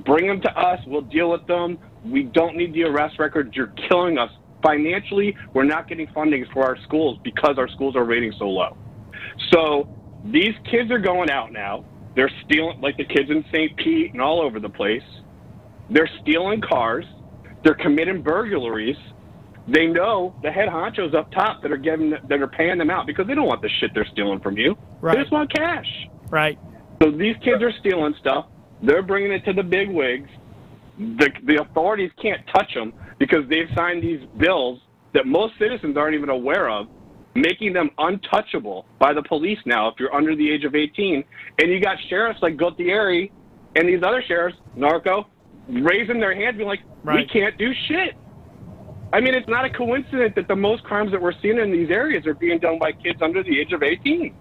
Speaker 4: Bring them to us. We'll deal with them. We don't need the arrest record. You're killing us. Financially, we're not getting funding for our schools because our schools are rating so low. So these kids are going out now. They're stealing, like the kids in St. Pete and all over the place. They're stealing cars. They're committing burglaries. They know the head honchos up top that are paying them out because they don't want the shit they're stealing from you.
Speaker 1: Right.
Speaker 4: They just want cash.
Speaker 1: Right.
Speaker 4: So these kids are stealing stuff. They're bringing it to the big wigs. The authorities can't touch them because they've signed these bills that most citizens aren't even aware of, making them untouchable by the police now if you're under the age of 18. And you got sheriffs like Gautieri and these other sheriffs, narco, raising their hands, being like, we can't do shit. I mean, it's not a coincidence that the most crimes that we're seeing in these areas are being done by kids under the age of 18.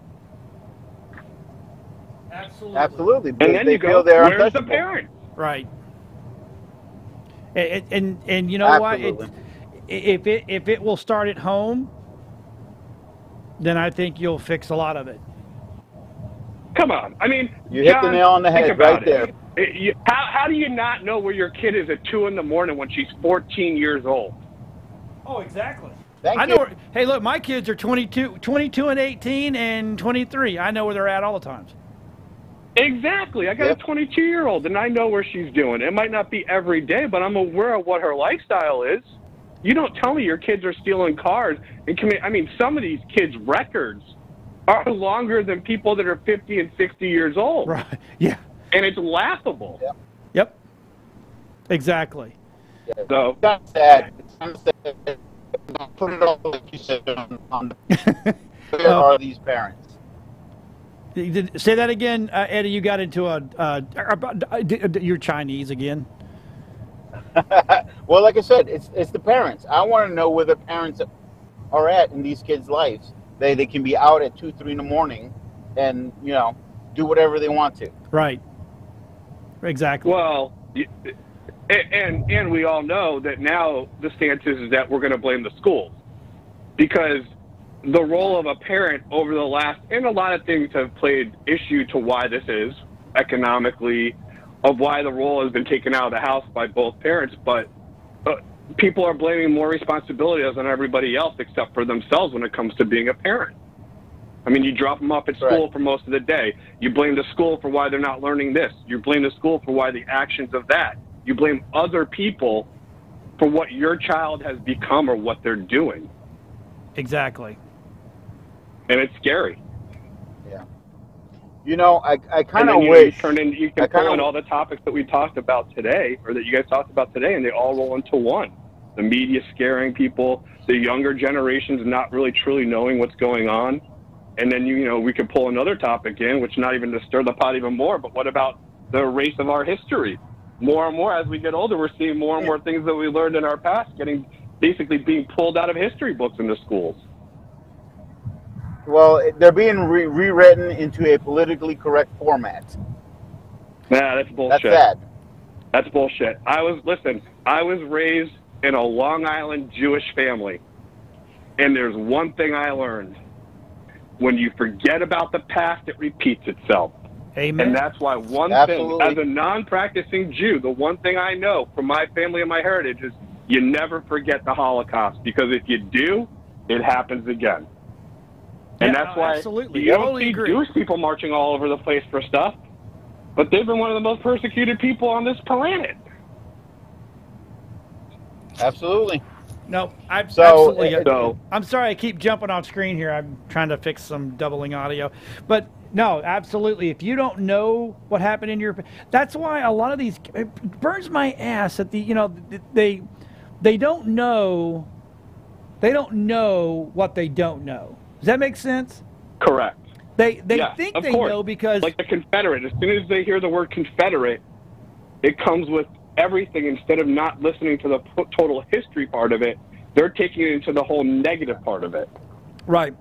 Speaker 2: Absolutely.
Speaker 4: And then you go, where's the parents?
Speaker 1: Right. And you know
Speaker 2: Absolutely.
Speaker 1: what? If it will start at home, then I think you'll fix a lot of it.
Speaker 4: Come on. I mean,
Speaker 2: you hit the nail on the head right there.
Speaker 4: How do you not know where your kid is at 2 in the morning when she's 14 years old?
Speaker 1: Oh, exactly.
Speaker 2: Thank
Speaker 1: I
Speaker 2: you.
Speaker 1: know. Hey, look, my kids are 22 and 18 and 23. I know where they're at all the times.
Speaker 4: Exactly. I got a 22-year-old, and I know where she's doing. It might not be every day, but I'm aware of what her lifestyle is. You don't tell me your kids are stealing cars and commit. I mean, some of these kids' records are longer than people that are 50 and 60 years old.
Speaker 1: Right. Yeah.
Speaker 4: And it's laughable.
Speaker 1: Yep. Exactly.
Speaker 4: So
Speaker 2: It's sad. Put it all like you said on where are these parents?
Speaker 1: Say that again, Eddie. You got into you're Chinese again.
Speaker 2: Well, like I said, it's the parents. I want to know where the parents are at in these kids' lives. They can be out at 2, 3 in the morning, and do whatever they want to.
Speaker 1: Right. Exactly.
Speaker 4: well, and we all know that now the stance is that we're going to blame the schools because the role of a parent over the last, and a lot of things have played issue to why this is economically, of why the role has been taken out of the house by both parents, but people are blaming more responsibilities on everybody else except for themselves when it comes to being a parent. I mean, you drop them off at school for most of the day. You blame the school for why they're not learning this. You blame the school for why the actions of that. You blame other people for what your child has become or what they're doing.
Speaker 1: Exactly.
Speaker 4: And it's scary.
Speaker 2: Yeah. I kind of
Speaker 4: wish
Speaker 2: wish.
Speaker 4: you can pull in all the topics that we talked about today, or that you guys talked about today, and they all roll into one. The media scaring people, the younger generations not really truly knowing what's going on. And then, we could pull another topic in, which not even to stir the pot even more, but what about the erase of our history? More and more as we get older, we're seeing more and more things that we learned in our past basically being pulled out of history books in the schools.
Speaker 2: Well, they're being rewritten into a politically correct format.
Speaker 4: Nah, that's bullshit.
Speaker 2: That's sad.
Speaker 4: That's bullshit. I was raised in a Long Island Jewish family, and there's one thing I learned. When you forget about the past, it repeats itself.
Speaker 1: Amen.
Speaker 4: And that's why thing, as a non-practicing Jew, the one thing I know from my family and my heritage is you never forget the Holocaust, because if you do, it happens again. And that's why
Speaker 1: absolutely.
Speaker 4: you don't
Speaker 1: Totally
Speaker 4: see
Speaker 1: agree.
Speaker 4: Jewish people marching all over the place for stuff, but they've been one of the most persecuted people on this planet.
Speaker 2: Absolutely.
Speaker 1: No,
Speaker 2: absolutely.
Speaker 1: I'm sorry I keep jumping off screen here. I'm trying to fix some doubling audio. But no, absolutely. If you don't know what happened in that's why a lot of these, it burns my ass that they don't know what they don't know. Does that make sense?
Speaker 4: Correct.
Speaker 1: They think they know because,
Speaker 4: like the Confederate, as soon as they hear the word Confederate, it comes with everything. Instead of not listening to the total history part of it, they're taking it into the whole negative part of it.
Speaker 1: Right,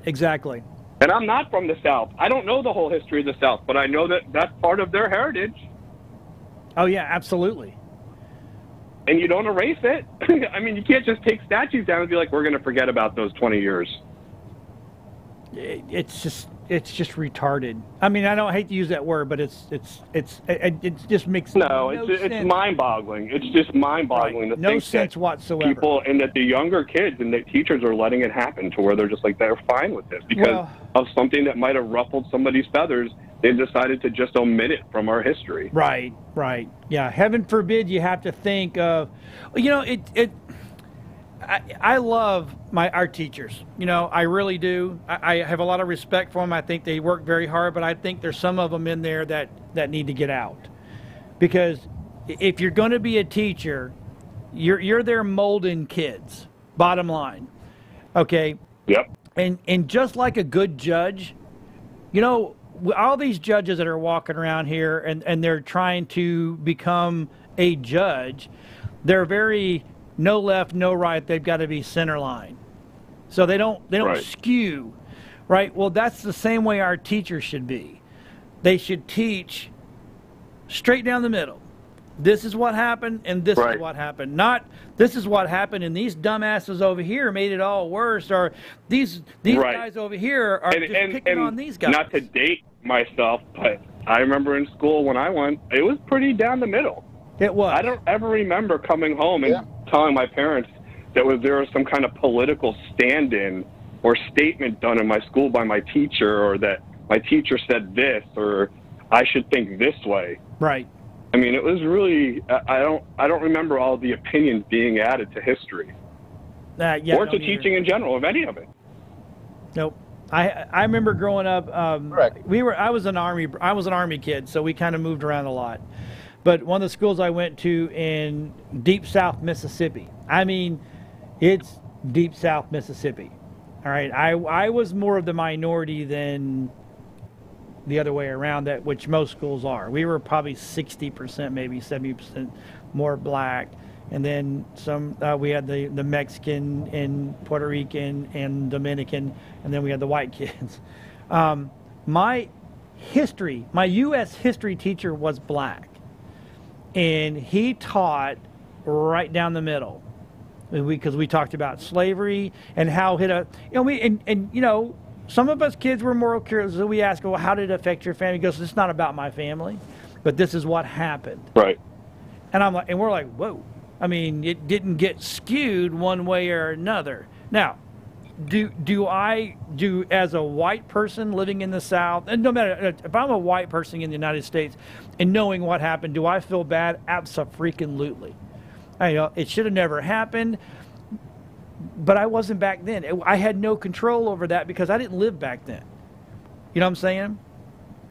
Speaker 1: exactly.
Speaker 4: And I'm not from the South. I don't know the whole history of the South, but I know that that's part of their heritage.
Speaker 1: Oh yeah, absolutely.
Speaker 4: And you don't erase it. I mean, you can't just take statues down and be like, we're going to forget about those 20 years.
Speaker 1: It's just retarded. I mean, I don't hate to use that word, but it just makes
Speaker 4: No,
Speaker 1: sense.
Speaker 4: it's mind-boggling. It's just mind-boggling
Speaker 1: Right.
Speaker 4: to
Speaker 1: No
Speaker 4: think
Speaker 1: sense
Speaker 4: that
Speaker 1: whatsoever.
Speaker 4: people and that the younger kids and the teachers are letting it happen to where they're just like, they're fine with this because of something that might have ruffled somebody's feathers. They decided to just omit it from our history.
Speaker 1: Right. Yeah, heaven forbid you have to think of, I love our teachers. I really do. I have a lot of respect for them. I think they work very hard, but I think there's some of them in there that need to get out. Because if you're going to be a teacher, you're there molding kids, bottom line. Okay?
Speaker 4: Yep.
Speaker 1: And just like a good judge, all these judges that are walking around here and they're trying to become a judge, they're very no left, no right. They've got to be center line. So they don't
Speaker 4: Right.
Speaker 1: skew, right? Well, that's the same way our teachers should be. They should teach straight down the middle. This is what happened, and this
Speaker 4: Right.
Speaker 1: is what happened. Not this is what happened, and these dumbasses over here made it all worse, or these
Speaker 4: Right.
Speaker 1: guys over here are just picking on these guys.
Speaker 4: Not to date myself, but I remember in school when I went, it was pretty down the middle.
Speaker 1: It was.
Speaker 4: I don't ever remember coming home and telling my parents that there was some kind of political stand-in or statement done in my school by my teacher, or that my teacher said this, or I should think this way.
Speaker 1: Right.
Speaker 4: I mean, it was really, I don't remember all the opinions being added to history
Speaker 1: Yeah,
Speaker 4: or
Speaker 1: no,
Speaker 4: to
Speaker 1: neither.
Speaker 4: teaching in general of any of it.
Speaker 1: Nope. I remember growing up.
Speaker 2: Correct.
Speaker 1: I was an army kid, so we kind of moved around a lot. But one of the schools I went to in deep South Mississippi. I mean, it's deep South Mississippi. All right. I was more of the minority than the other way around, that which most schools are. We were probably 60%, maybe 70% more black, and then some. We had the Mexican and Puerto Rican and Dominican, and then we had the white kids. My U.S. history teacher was black, and he taught right down the middle, because we talked about slavery and how some of us kids were more curious, so we asked, well, how did it affect your family? He goes, it's not about my family, but this is what happened.
Speaker 4: Right.
Speaker 1: And we're like, whoa. I mean, it didn't get skewed one way or another. Now, do as a white person living in the South, and no matter if I'm a white person in the United States and knowing what happened, do I feel bad? Abso-freaking-lutely. It should have never happened. But I wasn't back then. I had no control over that because I didn't live back then. You know what I'm saying?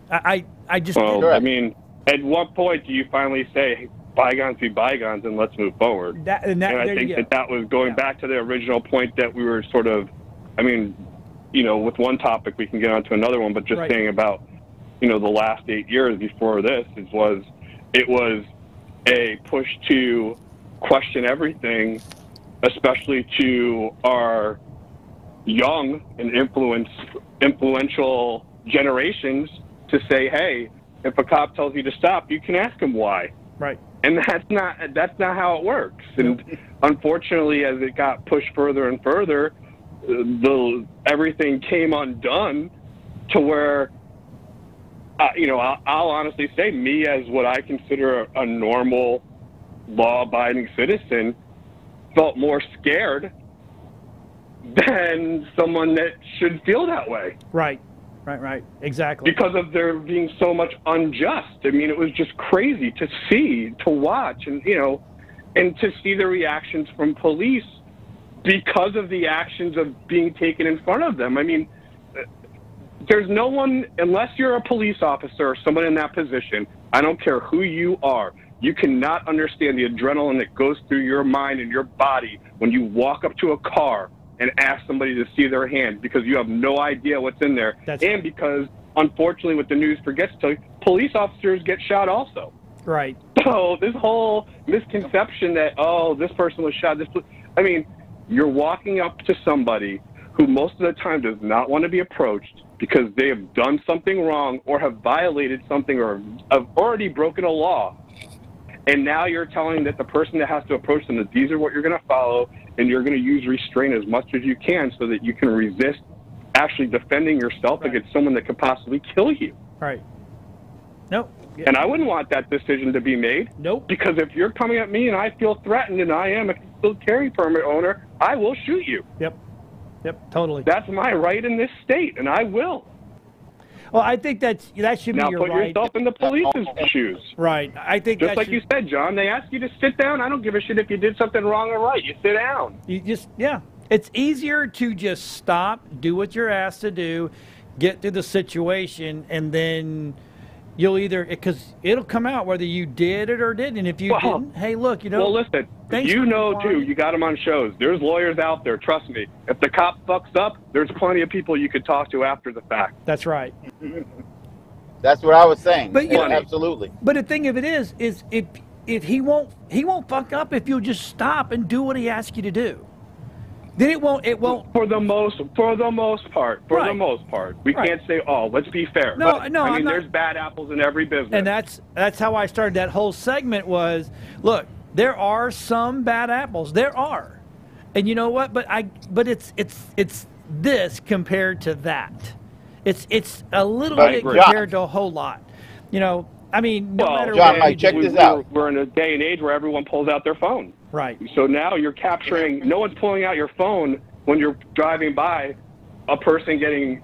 Speaker 1: I just
Speaker 4: Well,
Speaker 1: didn't.
Speaker 4: I mean, at what point do you finally say, bygones be bygones and let's move forward? And I think that was going back to the original point that we were sort of, I mean, with one topic we can get onto another one, but just
Speaker 1: Right.
Speaker 4: saying about, the last 8 years before this, it was a push to question everything, especially to our young and influential generations, to say, hey, if a cop tells you to stop, you can ask him why.
Speaker 1: Right.
Speaker 4: And that's not how it works. And unfortunately, as it got pushed further and further, everything came undone to where, I'll honestly say, me as what I consider a normal, law-abiding citizen, felt more scared than someone that should feel that way.
Speaker 1: Right. Exactly.
Speaker 4: Because of there being so much unjust. I mean, it was just crazy to see, to watch, and to see the reactions from police because of the actions of being taken in front of them. I mean, there's no one, unless you're a police officer or someone in that position, I don't care who you are, you cannot understand the adrenaline that goes through your mind and your body when you walk up to a car and ask somebody to see their hand, because you have no idea what's in there. And because, unfortunately, what the news forgets to tell you, police officers get shot also.
Speaker 1: Right.
Speaker 4: So this whole misconception that, this person was shot, I mean, you're walking up to somebody who most of the time does not want to be approached because they have done something wrong or have violated something or have already broken a law. And now you're telling that the person that has to approach them that these are what you're going to follow, and you're going to use restraint as much as you can so that you can resist actually defending yourself against someone that could possibly kill you.
Speaker 1: Right. Nope.
Speaker 4: And I wouldn't want that decision to be made.
Speaker 1: Nope.
Speaker 4: Because if you're coming at me and I feel threatened and I am a concealed carry permit owner, I will shoot you.
Speaker 1: Yep. Yep. Totally.
Speaker 4: That's my right in this state, and I will.
Speaker 1: Well, I think that should be
Speaker 4: Now
Speaker 1: your
Speaker 4: put
Speaker 1: right.
Speaker 4: yourself in the police's shoes.
Speaker 1: Right. I think
Speaker 4: Just
Speaker 1: that
Speaker 4: like
Speaker 1: should,
Speaker 4: you said, John, they ask you to sit down. I don't give a shit if you did something wrong or right. You sit down.
Speaker 1: you just it's easier to just stop, do what you're asked to do, get through the situation, and then you'll either, because it'll come out whether you did it or didn't. And if you
Speaker 4: Well,
Speaker 1: didn't, hey, look, you know.
Speaker 4: Well, listen,
Speaker 1: thanks
Speaker 4: you
Speaker 1: for
Speaker 4: know,
Speaker 1: complying.
Speaker 4: too, you got them on shows. There's lawyers out there, trust me. If the cop fucks up, there's plenty of people you could talk to after the fact.
Speaker 1: That's right.
Speaker 2: That's what I was saying.
Speaker 1: But, you
Speaker 4: know-
Speaker 2: Absolutely.
Speaker 1: But the thing of it is if he won't fuck up if you'll just stop and do what he asks you to do. Then it won't.
Speaker 4: For the most part. We
Speaker 1: Right.
Speaker 4: can't say, oh, let's be fair.
Speaker 1: No,
Speaker 4: But,
Speaker 1: no,
Speaker 4: I
Speaker 1: I'm
Speaker 4: mean,
Speaker 1: not-
Speaker 4: there's bad apples in every business.
Speaker 1: And that's how I started that whole segment was, look, there are some bad apples. There are. And you know what? But it's this compared to that. It's a little
Speaker 2: But
Speaker 1: bit
Speaker 2: John-
Speaker 1: compared to a whole lot. You know, I mean, no
Speaker 4: well,
Speaker 1: matter
Speaker 2: John,
Speaker 1: what
Speaker 2: Mike,
Speaker 1: you
Speaker 2: check
Speaker 1: do.
Speaker 2: this out.
Speaker 4: We're in a day and age where everyone pulls out their phone.
Speaker 1: Right.
Speaker 4: So now you're capturing, no one's pulling out your phone when you're driving by a person getting,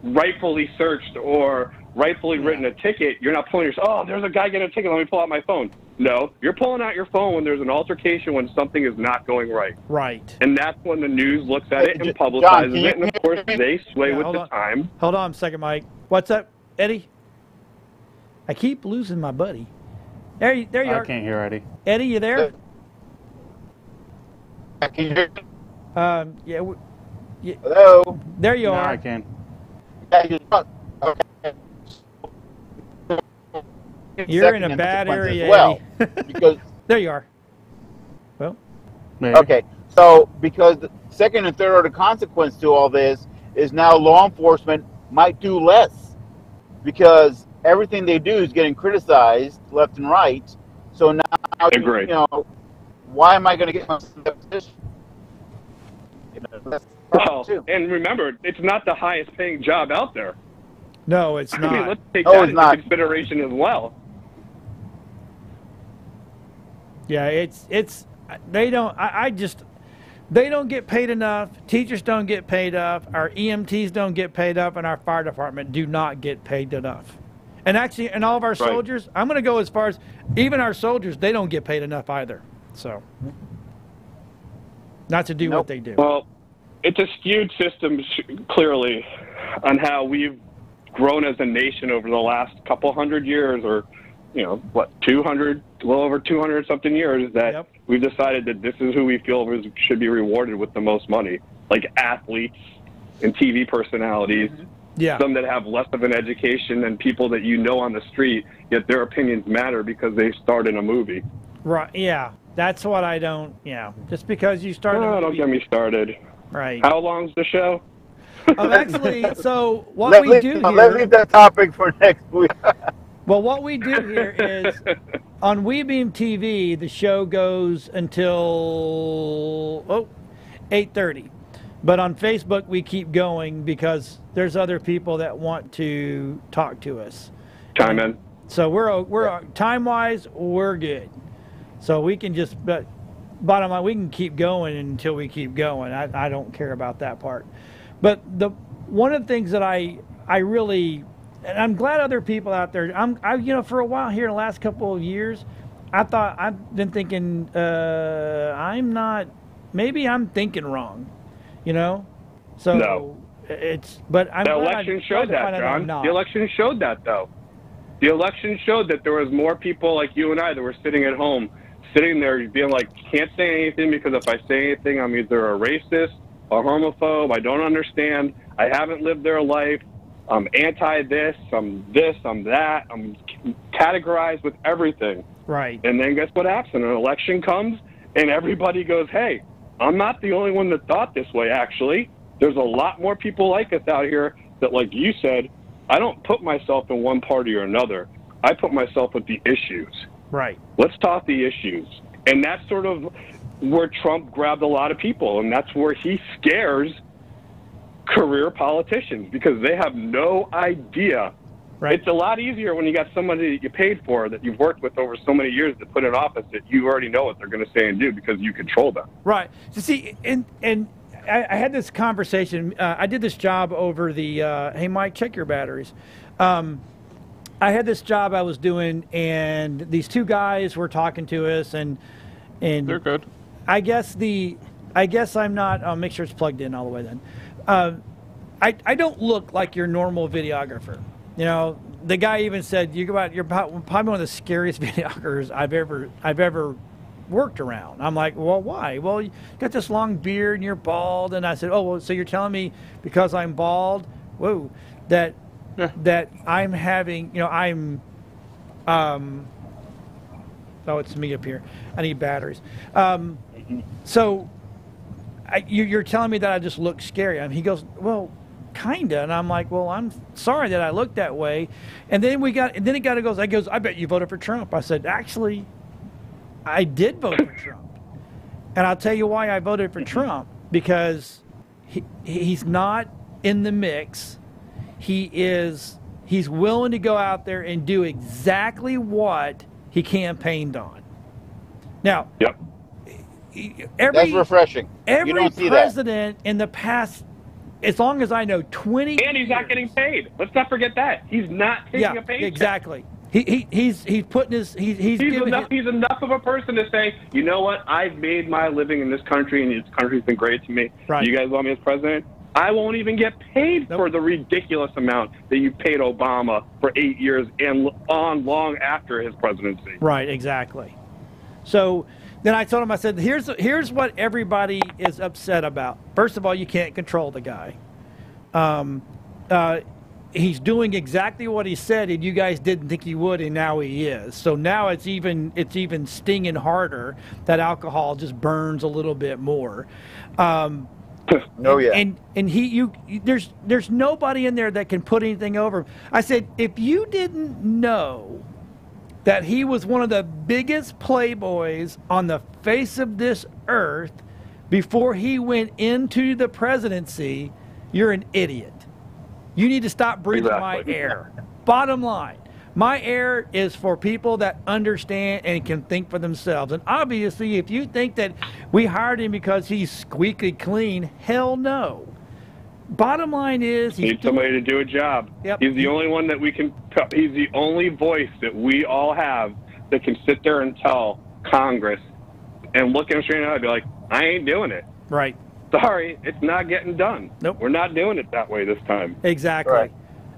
Speaker 4: rightfully searched or rightfully written a ticket. You're not pulling your, oh, there's a guy getting a ticket, let me pull out my phone. No, you're pulling out your phone when there's an altercation, when something is not going right.
Speaker 1: Right.
Speaker 4: And that's when the news looks at it and
Speaker 2: John,
Speaker 4: publicizes
Speaker 2: can you
Speaker 4: it. And of course, they sway
Speaker 1: Yeah,
Speaker 4: with
Speaker 1: hold
Speaker 4: the
Speaker 1: on.
Speaker 4: time.
Speaker 1: Hold on a second, Mike. What's up, Eddie? I keep losing my buddy. There you
Speaker 3: I
Speaker 1: are.
Speaker 3: can't hear Eddie.
Speaker 1: Eddie, you there?
Speaker 2: Can you hear me?
Speaker 1: Yeah.
Speaker 2: Hello?
Speaker 1: There you
Speaker 3: No,
Speaker 1: are.
Speaker 3: I can.
Speaker 2: Yeah, you talk. Okay.
Speaker 1: You're in a
Speaker 2: Second
Speaker 1: bad
Speaker 2: consequence
Speaker 1: area,
Speaker 2: as well,
Speaker 1: Eddie.
Speaker 2: because
Speaker 1: There you are. Well,
Speaker 3: Maybe.
Speaker 2: okay, so because the second and third order consequence to all this is now law enforcement might do less because everything they do is getting criticized left and right. So now,
Speaker 4: Agree.
Speaker 2: why am I going to get myself in that position? That's the problem,
Speaker 4: Well,
Speaker 2: too.
Speaker 4: and remember, it's not the highest paying job out there.
Speaker 1: no, it's
Speaker 4: I mean,
Speaker 1: not.
Speaker 4: let's take
Speaker 2: No,
Speaker 4: that
Speaker 2: it's
Speaker 4: into
Speaker 2: not.
Speaker 4: consideration as well.
Speaker 1: Yeah, it's they don't. They don't get paid enough. Teachers don't get paid enough. Our EMTs don't get paid enough, and our fire department do not get paid enough. And actually, and all of our soldiers, I'm going to go as far as even our soldiers, they don't get paid enough either. So, not to do what
Speaker 2: Nope.
Speaker 1: they do.
Speaker 4: Well, it's a skewed system, clearly, on how we've grown as a nation over the last couple hundred years, or, 200, a little over 200 something years, that
Speaker 1: Yep.
Speaker 4: we've decided that this is who we feel should be rewarded with the most money, like athletes and TV personalities.
Speaker 1: Yeah.
Speaker 4: Some that have less of an education than people that you know on the street, yet their opinions matter because they starred in a movie.
Speaker 1: Right. Yeah. That's what I don't. Yeah. Just because you started.
Speaker 4: Oh,
Speaker 1: a
Speaker 4: don't
Speaker 1: movie-
Speaker 4: get me started.
Speaker 1: Right.
Speaker 4: How long's the show?
Speaker 1: Actually, so what we do
Speaker 2: Let's
Speaker 1: here.
Speaker 2: leave that topic for next week.
Speaker 1: Well, what we do here is on WeBeam TV, the show goes until 8:30. But on Facebook, we keep going because there's other people that want to talk to us.
Speaker 4: Chime in.
Speaker 1: So we're time-wise, we're good. So we can just, but bottom line, we can keep going until we keep going. I don't care about that part. But one of the things that I really, and I'm glad other people out there, for a while here in the last couple of years, I've been thinking, maybe I'm thinking wrong, So
Speaker 4: No.
Speaker 1: but I'm
Speaker 4: The
Speaker 1: glad
Speaker 4: election
Speaker 1: I
Speaker 4: showed
Speaker 1: tried to find
Speaker 4: that,
Speaker 1: out I'm
Speaker 4: John.
Speaker 1: not.
Speaker 4: The election showed that, though. The election showed that there was more people like you and I that were sitting at home, sitting there being like, can't say anything because if I say anything, I'm either a racist, a homophobe, I don't understand, I haven't lived their life, I'm anti-this, I'm that, I'm categorized with everything.
Speaker 1: Right.
Speaker 4: And then guess what happens? An election comes, and everybody goes, hey, I'm not the only one that thought this way, actually. There's a lot more people like us out here that, like you said, I don't put myself in one party or another. I put myself with the issues.
Speaker 1: Right.
Speaker 4: Let's talk the issues. And that's sort of where Trump grabbed a lot of people, and that's where he scares career politicians because they have no idea.
Speaker 1: Right.
Speaker 4: It's a lot easier when you got somebody that you paid for, that you've worked with over so many years to put in office that you already know what they're going to say and do because you control them.
Speaker 1: Right. So see, and I had this conversation. I did this job over the, hey, Mike, check your batteries. I had this job I was doing, and these two guys were talking to us, and
Speaker 3: They're good.
Speaker 1: I guess I'm not. I'll make sure it's plugged in all the way. Then, I don't look like your normal videographer. You know, the guy even said you're probably one of the scariest videographers I've ever worked around. I'm like, well, why? Well, you got this long beard and you're bald, and I said, oh, well, so you're telling me because I'm bald, whoa, that I'm having, you know, I'm. Oh, it's me up here. I need batteries. So you're telling me that I just look scary. I mean, he goes, well, kinda, and I'm like, well, I'm sorry that I look that way. And then it goes, I bet you voted for Trump. I said, actually, I did vote for Trump, and I'll tell you why I voted for Trump, because he's not in the mix. He's willing to go out there and do exactly what he campaigned on. Now,
Speaker 4: Yep.
Speaker 2: That's refreshing.
Speaker 1: Every
Speaker 2: You don't see
Speaker 1: president in the past, as long as I know, 20
Speaker 4: And he's not getting paid. Let's not forget that. He's not taking a paycheck.
Speaker 1: Exactly. He's putting his he's giving
Speaker 4: he's enough of a person to say, you know what, I've made my living in this country, and this country's been great to me.
Speaker 1: Right.
Speaker 4: You guys want me as president? I won't even get paid for the ridiculous amount that you paid Obama for 8 years and on long after his presidency.
Speaker 1: Right, exactly. So then I told him, I said, here's what everybody is upset about. First of all, you can't control the guy. He's doing exactly what he said, and you guys didn't think he would, and now he is. So now it's even stinging harder that alcohol just burns a little bit more.
Speaker 2: Oh yeah.
Speaker 1: And there's nobody in there that can put anything over him. I said, if you didn't know that he was one of the biggest playboys on the face of this earth before he went into the presidency, you're an idiot. You need to stop breathing my air. Bottom line, my air is for people that understand and can think for themselves. And obviously, if you think that we hired him because he's squeaky clean, hell no. Bottom line is,
Speaker 4: He needs somebody to do a job.
Speaker 1: Yep.
Speaker 4: He's the only one that he's the only voice that we all have that can sit there and tell Congress and look at him straight in the eye and be like, I ain't doing it.
Speaker 1: right.
Speaker 4: Sorry, it's not getting done.
Speaker 1: Nope.
Speaker 4: We're not doing it that way this time.
Speaker 1: Exactly.
Speaker 2: Right.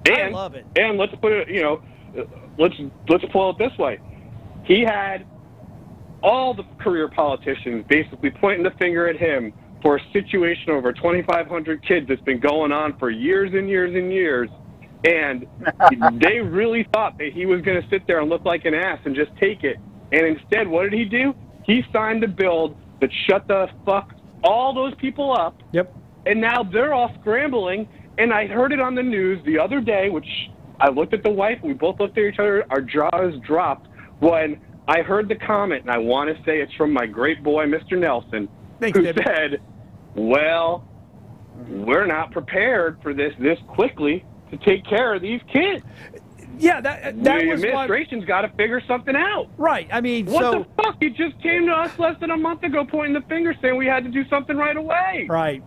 Speaker 1: I
Speaker 4: And,
Speaker 1: love it.
Speaker 4: And let's put it, let's pull it this way. He had all the career politicians basically pointing the finger at him for a situation over 2,500 kids that's been going on for years and years and years. And they really thought that he was going to sit there and look like an ass and just take it. And instead, what did he do? He signed a bill that shut the fuck all those people up.
Speaker 1: Yep.
Speaker 4: And now they're all scrambling. And I heard it on the news the other day, which I looked at the wife, and we both looked at each other, our jaws dropped, when I heard the comment, and I want to say it's from my great boy, Mr. Nelson,
Speaker 1: Thanks,
Speaker 4: who
Speaker 1: David.
Speaker 4: said, well, we're not prepared for this quickly to take care of these kids.
Speaker 1: Yeah, that
Speaker 4: The
Speaker 1: was what,
Speaker 4: administration's got to figure something out.
Speaker 1: right. I mean,
Speaker 4: What
Speaker 1: so
Speaker 4: the fuck? He just came to us less than a month ago pointing the finger saying we had to do something right away.
Speaker 1: right.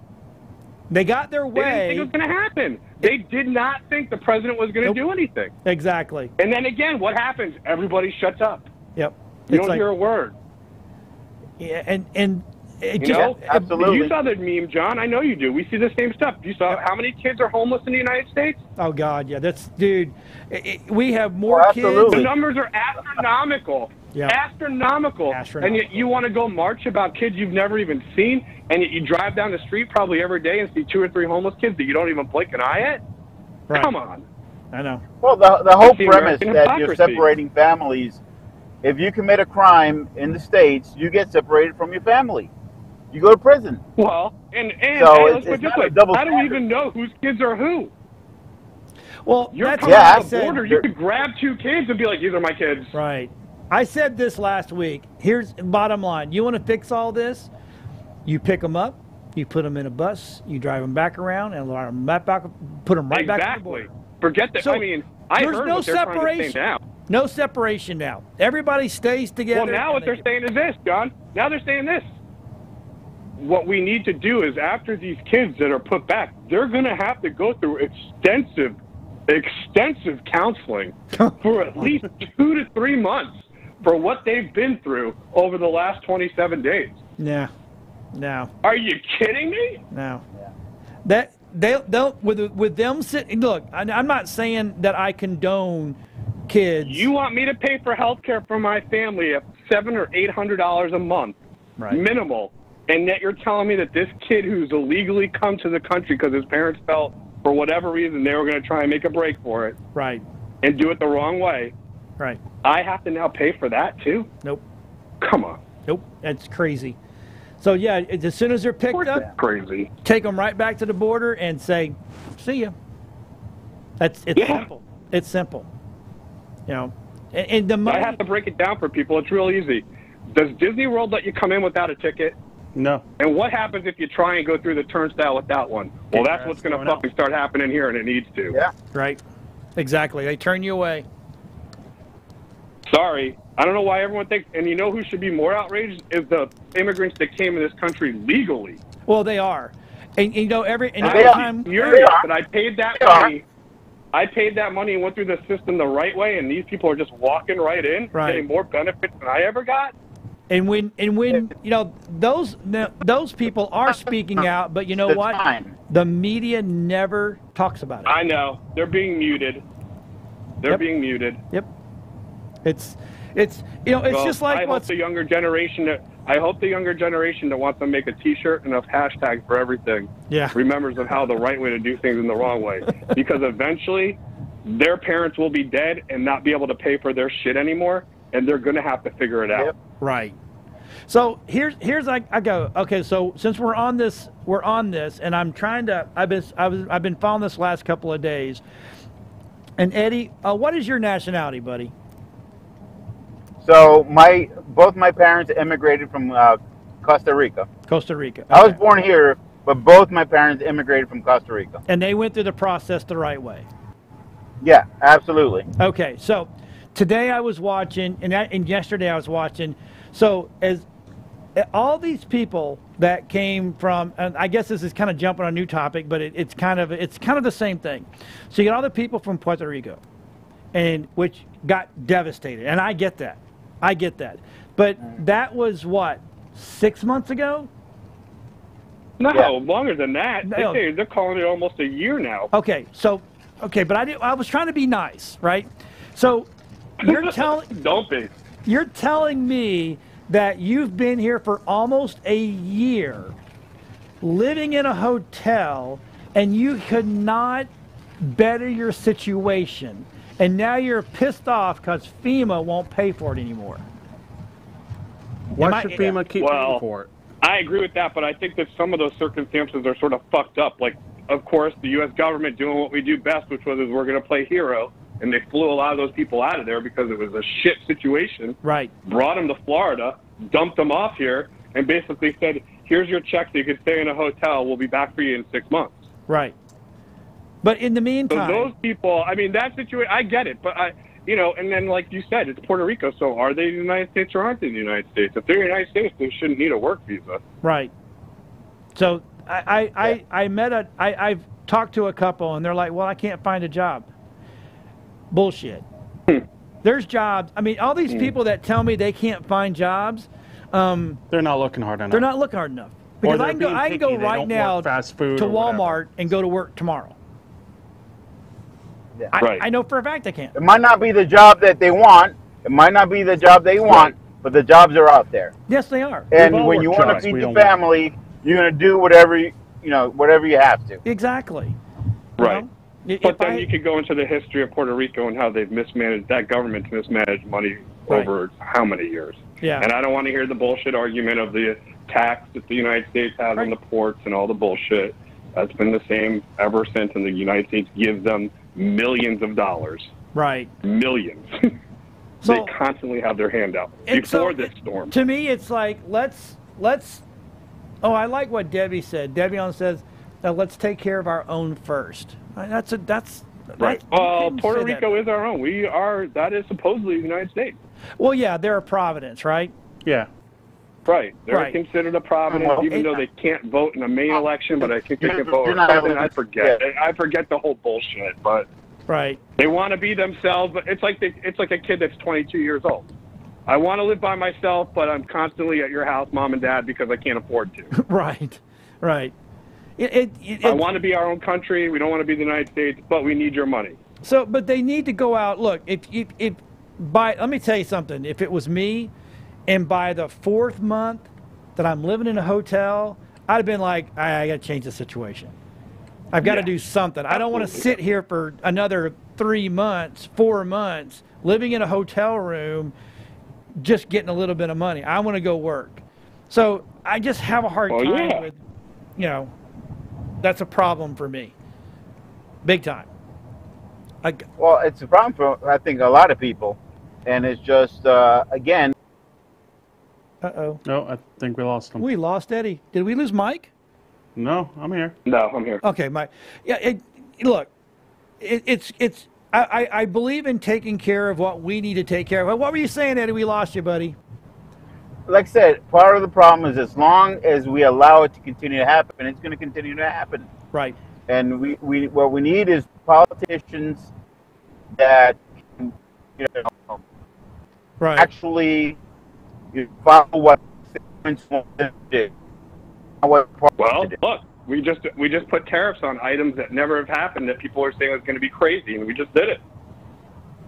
Speaker 1: They got their
Speaker 4: They didn't think
Speaker 1: way.
Speaker 4: it was going to happen. They did not think the president was going to
Speaker 1: Nope.
Speaker 4: do anything.
Speaker 1: Exactly.
Speaker 4: And then again, what happens? Everybody shuts up.
Speaker 1: Yep.
Speaker 4: You don't hear a word.
Speaker 1: Yeah, and it
Speaker 4: You
Speaker 1: just,
Speaker 4: know?
Speaker 2: Absolutely.
Speaker 4: You saw that meme, John. I know you do. We see the same stuff. You saw how many kids are homeless in the United States?
Speaker 1: oh God, yeah, that's dude. We have more
Speaker 2: Oh,
Speaker 1: kids.
Speaker 2: absolutely.
Speaker 4: The numbers are astronomical.
Speaker 1: Yeah.
Speaker 4: Astronomical. And yet you want to go march about kids you've never even seen, and yet you drive down the street probably every day and see 2 or 3 homeless kids that you don't even blink an eye at?
Speaker 1: Right.
Speaker 4: Come on.
Speaker 1: I know.
Speaker 2: Well, the whole
Speaker 4: It's the
Speaker 2: premise
Speaker 4: American
Speaker 2: that you're
Speaker 4: hypocrisy.
Speaker 2: separating families, if you commit a crime in the States, you get separated from your family. you go to prison.
Speaker 4: Well, and
Speaker 2: So
Speaker 4: hey, let's put
Speaker 2: it's
Speaker 4: it this
Speaker 2: not a
Speaker 4: way:
Speaker 2: double
Speaker 4: how do we
Speaker 2: standard.
Speaker 4: even know whose kids are who?
Speaker 1: Well,
Speaker 4: You're
Speaker 1: that's
Speaker 4: coming
Speaker 1: what
Speaker 4: out
Speaker 1: I
Speaker 4: of the
Speaker 1: said.
Speaker 4: border. You could grab 2 kids and be like, "These are my kids."
Speaker 1: Right. I said this last week. Here's bottom line. You want to fix all this? You pick them up, you put them in a bus, you drive them back around, and put them right back on the
Speaker 4: Exactly.
Speaker 1: border.
Speaker 4: Forget that.
Speaker 1: So,
Speaker 4: I mean, I
Speaker 1: there's
Speaker 4: heard
Speaker 1: no
Speaker 4: what they're trying to
Speaker 1: separation.
Speaker 4: say now.
Speaker 1: No separation now. Everybody stays together.
Speaker 4: Well, now
Speaker 1: and
Speaker 4: what
Speaker 1: they
Speaker 4: they're
Speaker 1: get-
Speaker 4: saying is this, John. Now they're saying this. What we need to do is, after these kids that are put back, they're going to have to go through extensive counseling for at least 2 to 3 months for what they've been through over the last 27 days.
Speaker 1: Yeah. No.
Speaker 4: Are you kidding me?
Speaker 1: No. That they'll with them sitting. Look, I'm not saying that I condone kids.
Speaker 4: You want me to pay for health care for my family at $700 or $800 a month,
Speaker 1: Right.
Speaker 4: minimal, and yet you're telling me that this kid who's illegally come to the country because his parents felt for whatever reason they were going to try and make a break for it
Speaker 1: Right.
Speaker 4: and do it the wrong way,
Speaker 1: Right.
Speaker 4: I have to now pay for that too?
Speaker 1: Nope.
Speaker 4: Come on.
Speaker 1: Nope. That's crazy. So yeah, as soon as they're
Speaker 4: Of
Speaker 1: picked
Speaker 4: course
Speaker 1: up,
Speaker 4: that's crazy.
Speaker 1: take them right back to the border and say, "See ya." It's
Speaker 4: Yeah.
Speaker 1: simple. It's simple. You know, and the money.
Speaker 4: I have to break it down for people. It's real easy. Does Disney World let you come in without a ticket?
Speaker 3: No.
Speaker 4: And what happens if you try and go through the turnstile without one? Well,
Speaker 1: Get
Speaker 4: that's
Speaker 1: your
Speaker 4: what's
Speaker 1: ass
Speaker 4: going to
Speaker 1: thrown out.
Speaker 4: fucking start happening here, and it needs to.
Speaker 2: Yeah.
Speaker 1: Right. Exactly. They turn you away.
Speaker 4: Sorry. I don't know why everyone thinks, and you know who should be more outraged is the immigrants that came in this country legally.
Speaker 1: Well, they are, and you know every
Speaker 2: They are.
Speaker 1: time.
Speaker 4: Furious
Speaker 2: are.
Speaker 4: that I paid that
Speaker 2: They are.
Speaker 4: money. I paid that money and went through the system the right way, and these people are just walking right in,
Speaker 1: Right.
Speaker 4: getting more benefits than I ever got.
Speaker 1: And when you know those people are speaking out, but you know
Speaker 2: That's
Speaker 1: what?
Speaker 2: fine.
Speaker 1: The media never talks about it.
Speaker 4: I know. They're being muted. They're
Speaker 1: Yep.
Speaker 4: being muted.
Speaker 1: Yep. It's you know it's
Speaker 4: Well,
Speaker 1: just like
Speaker 4: I hope
Speaker 1: what's
Speaker 4: the younger generation that wants to make a T-shirt and enough hashtags for everything
Speaker 1: yeah
Speaker 4: remembers of how the right way to do things and the wrong way, because eventually their parents will be dead and not be able to pay for their shit anymore, and they're going to have to figure it out.
Speaker 2: Yep.
Speaker 1: right. So here's I go okay. So since we're on this, and I'm trying to I've been following this last couple of days. And Eddie, what is your nationality, buddy?
Speaker 2: So both my parents immigrated from Costa Rica.
Speaker 1: Costa Rica.
Speaker 2: I was
Speaker 1: Okay.
Speaker 2: born here, but both my parents immigrated from Costa Rica.
Speaker 1: And they went through the process the right way.
Speaker 2: Yeah, absolutely.
Speaker 1: Okay, so today I was watching, and yesterday I was watching. So as all these people that came from, and I guess this is kind of jumping on a new topic, but it's kind of the same thing. So you got all the people from Puerto Rico, and which got devastated, and I get that, but that was what 6 months ago.
Speaker 4: No,
Speaker 2: Yeah.
Speaker 4: longer than that.
Speaker 1: No.
Speaker 4: They're calling it almost a year now.
Speaker 1: Okay, but I was trying to be nice, right? So you're telling me that you've been here for almost a year, living in a hotel, and you could not better your situation, and now you're pissed off because FEMA won't pay for it anymore.
Speaker 3: Why should FEMA keep
Speaker 4: Well,
Speaker 3: paying for it?
Speaker 4: I agree with that, but I think that some of those circumstances are sort of fucked up. Like, of course, the U.S. government doing what we do best, which was we're going to play hero, and they flew a lot of those people out of there because it was a shit situation.
Speaker 1: Right.
Speaker 4: Brought them to Florida, dumped them off here, and basically said, here's your check so you can stay in a hotel. We'll be back for you in 6 months.
Speaker 1: Right. But in the
Speaker 4: So
Speaker 1: meantime,
Speaker 4: those people, I mean, that situation, I get it, but and then like you said, it's Puerto Rico, so are they the United States or aren't they the United States? If they're the United States, they shouldn't need a work visa.
Speaker 1: right. So I've talked to a couple, and they're like, well, I can't find a job. Bullshit. There's jobs. I mean, all these people that tell me they can't find jobs,
Speaker 3: They're not looking hard enough.
Speaker 1: they're not looking hard enough.
Speaker 3: Or
Speaker 1: Because
Speaker 3: they're
Speaker 1: I can go,
Speaker 3: being
Speaker 1: I can go
Speaker 3: picky. They
Speaker 1: right
Speaker 3: don't
Speaker 1: now
Speaker 3: want fast food
Speaker 1: to
Speaker 3: or whatever.
Speaker 1: Walmart and go to work tomorrow.
Speaker 2: Yeah.
Speaker 4: Right.
Speaker 1: I know for a fact I can't.
Speaker 2: It might not be the job that they want. It might not be the job they want, but the jobs are out there.
Speaker 1: Yes, they are.
Speaker 2: And
Speaker 3: all
Speaker 2: when you
Speaker 3: worked
Speaker 2: want to
Speaker 3: jobs
Speaker 2: feed
Speaker 3: we
Speaker 2: the
Speaker 3: don't want.
Speaker 2: family, you're going to do whatever you have to.
Speaker 1: Exactly. You
Speaker 4: Right.
Speaker 1: know? If
Speaker 4: But then
Speaker 1: I-
Speaker 4: you could go into the history of Puerto Rico and how they've mismanaged, that government's mismanaged money
Speaker 1: Right.
Speaker 4: over how many years.
Speaker 1: Yeah.
Speaker 4: And I don't want to hear the bullshit argument of the tax that the United States has on the ports and all the bullshit. That's been the same ever since, and the United States gives them millions of dollars.
Speaker 1: Right.
Speaker 4: Millions.
Speaker 1: So,
Speaker 4: they constantly have their hand out
Speaker 1: and
Speaker 4: before
Speaker 1: so,
Speaker 4: this storm.
Speaker 1: To me, it's like, let's. Oh, I like what Debbie said. Debbie on says, let's take care of our own first. That's
Speaker 4: Right.
Speaker 1: you
Speaker 4: Well,
Speaker 1: can
Speaker 4: Puerto
Speaker 1: say
Speaker 4: Rico
Speaker 1: that.
Speaker 4: is our own. That is supposedly the United States.
Speaker 1: Well, yeah, they're a Providence, right?
Speaker 3: Yeah.
Speaker 4: Right. They're
Speaker 1: Right.
Speaker 4: considered a province,
Speaker 2: Well,
Speaker 4: even though they can't vote in the main election, but I think they can vote
Speaker 2: You're
Speaker 4: or
Speaker 2: not
Speaker 4: something.
Speaker 2: able to-
Speaker 4: I forget.
Speaker 2: yeah.
Speaker 4: I forget the whole bullshit, but
Speaker 1: Right.
Speaker 4: they want to be themselves, but it's like a kid that's 22 years old. I want to live by myself, but I'm constantly at your house, mom and dad, because I can't afford to.
Speaker 1: Right. Right.
Speaker 4: I want to be our own country. We don't want to be the United States, but we need your money.
Speaker 1: So, but they need to go out. Look, let me tell you something. If it was me, and by the 4th month that I'm living in a hotel, I'd have been like, I got to change the situation. I've got to do something. I don't want to sit here for another 3 months, 4 months, living in a hotel room, just getting a little bit of money. I want to go work. So I just have a hard time with, that's a problem for me. Big time.
Speaker 2: Well, it's a problem for, I think, a lot of people. And it's just, again.
Speaker 1: Uh-oh.
Speaker 3: No, I think we lost him.
Speaker 1: We lost Eddie. Did we lose Mike?
Speaker 3: No, I'm here.
Speaker 4: No, I'm here.
Speaker 1: Okay, Mike. Yeah, look, I believe in taking care of what we need to take care of. What were you saying, Eddie? We lost you, buddy.
Speaker 2: Like I said, part of the problem is as long as we allow it to continue to happen, it's going to continue to happen.
Speaker 1: Right.
Speaker 2: And what we need is politicians that
Speaker 1: right.
Speaker 2: actually follow what governments want to do.
Speaker 4: Well, look, we just put tariffs on items that never have happened that people are saying is going to be crazy, and we just did it.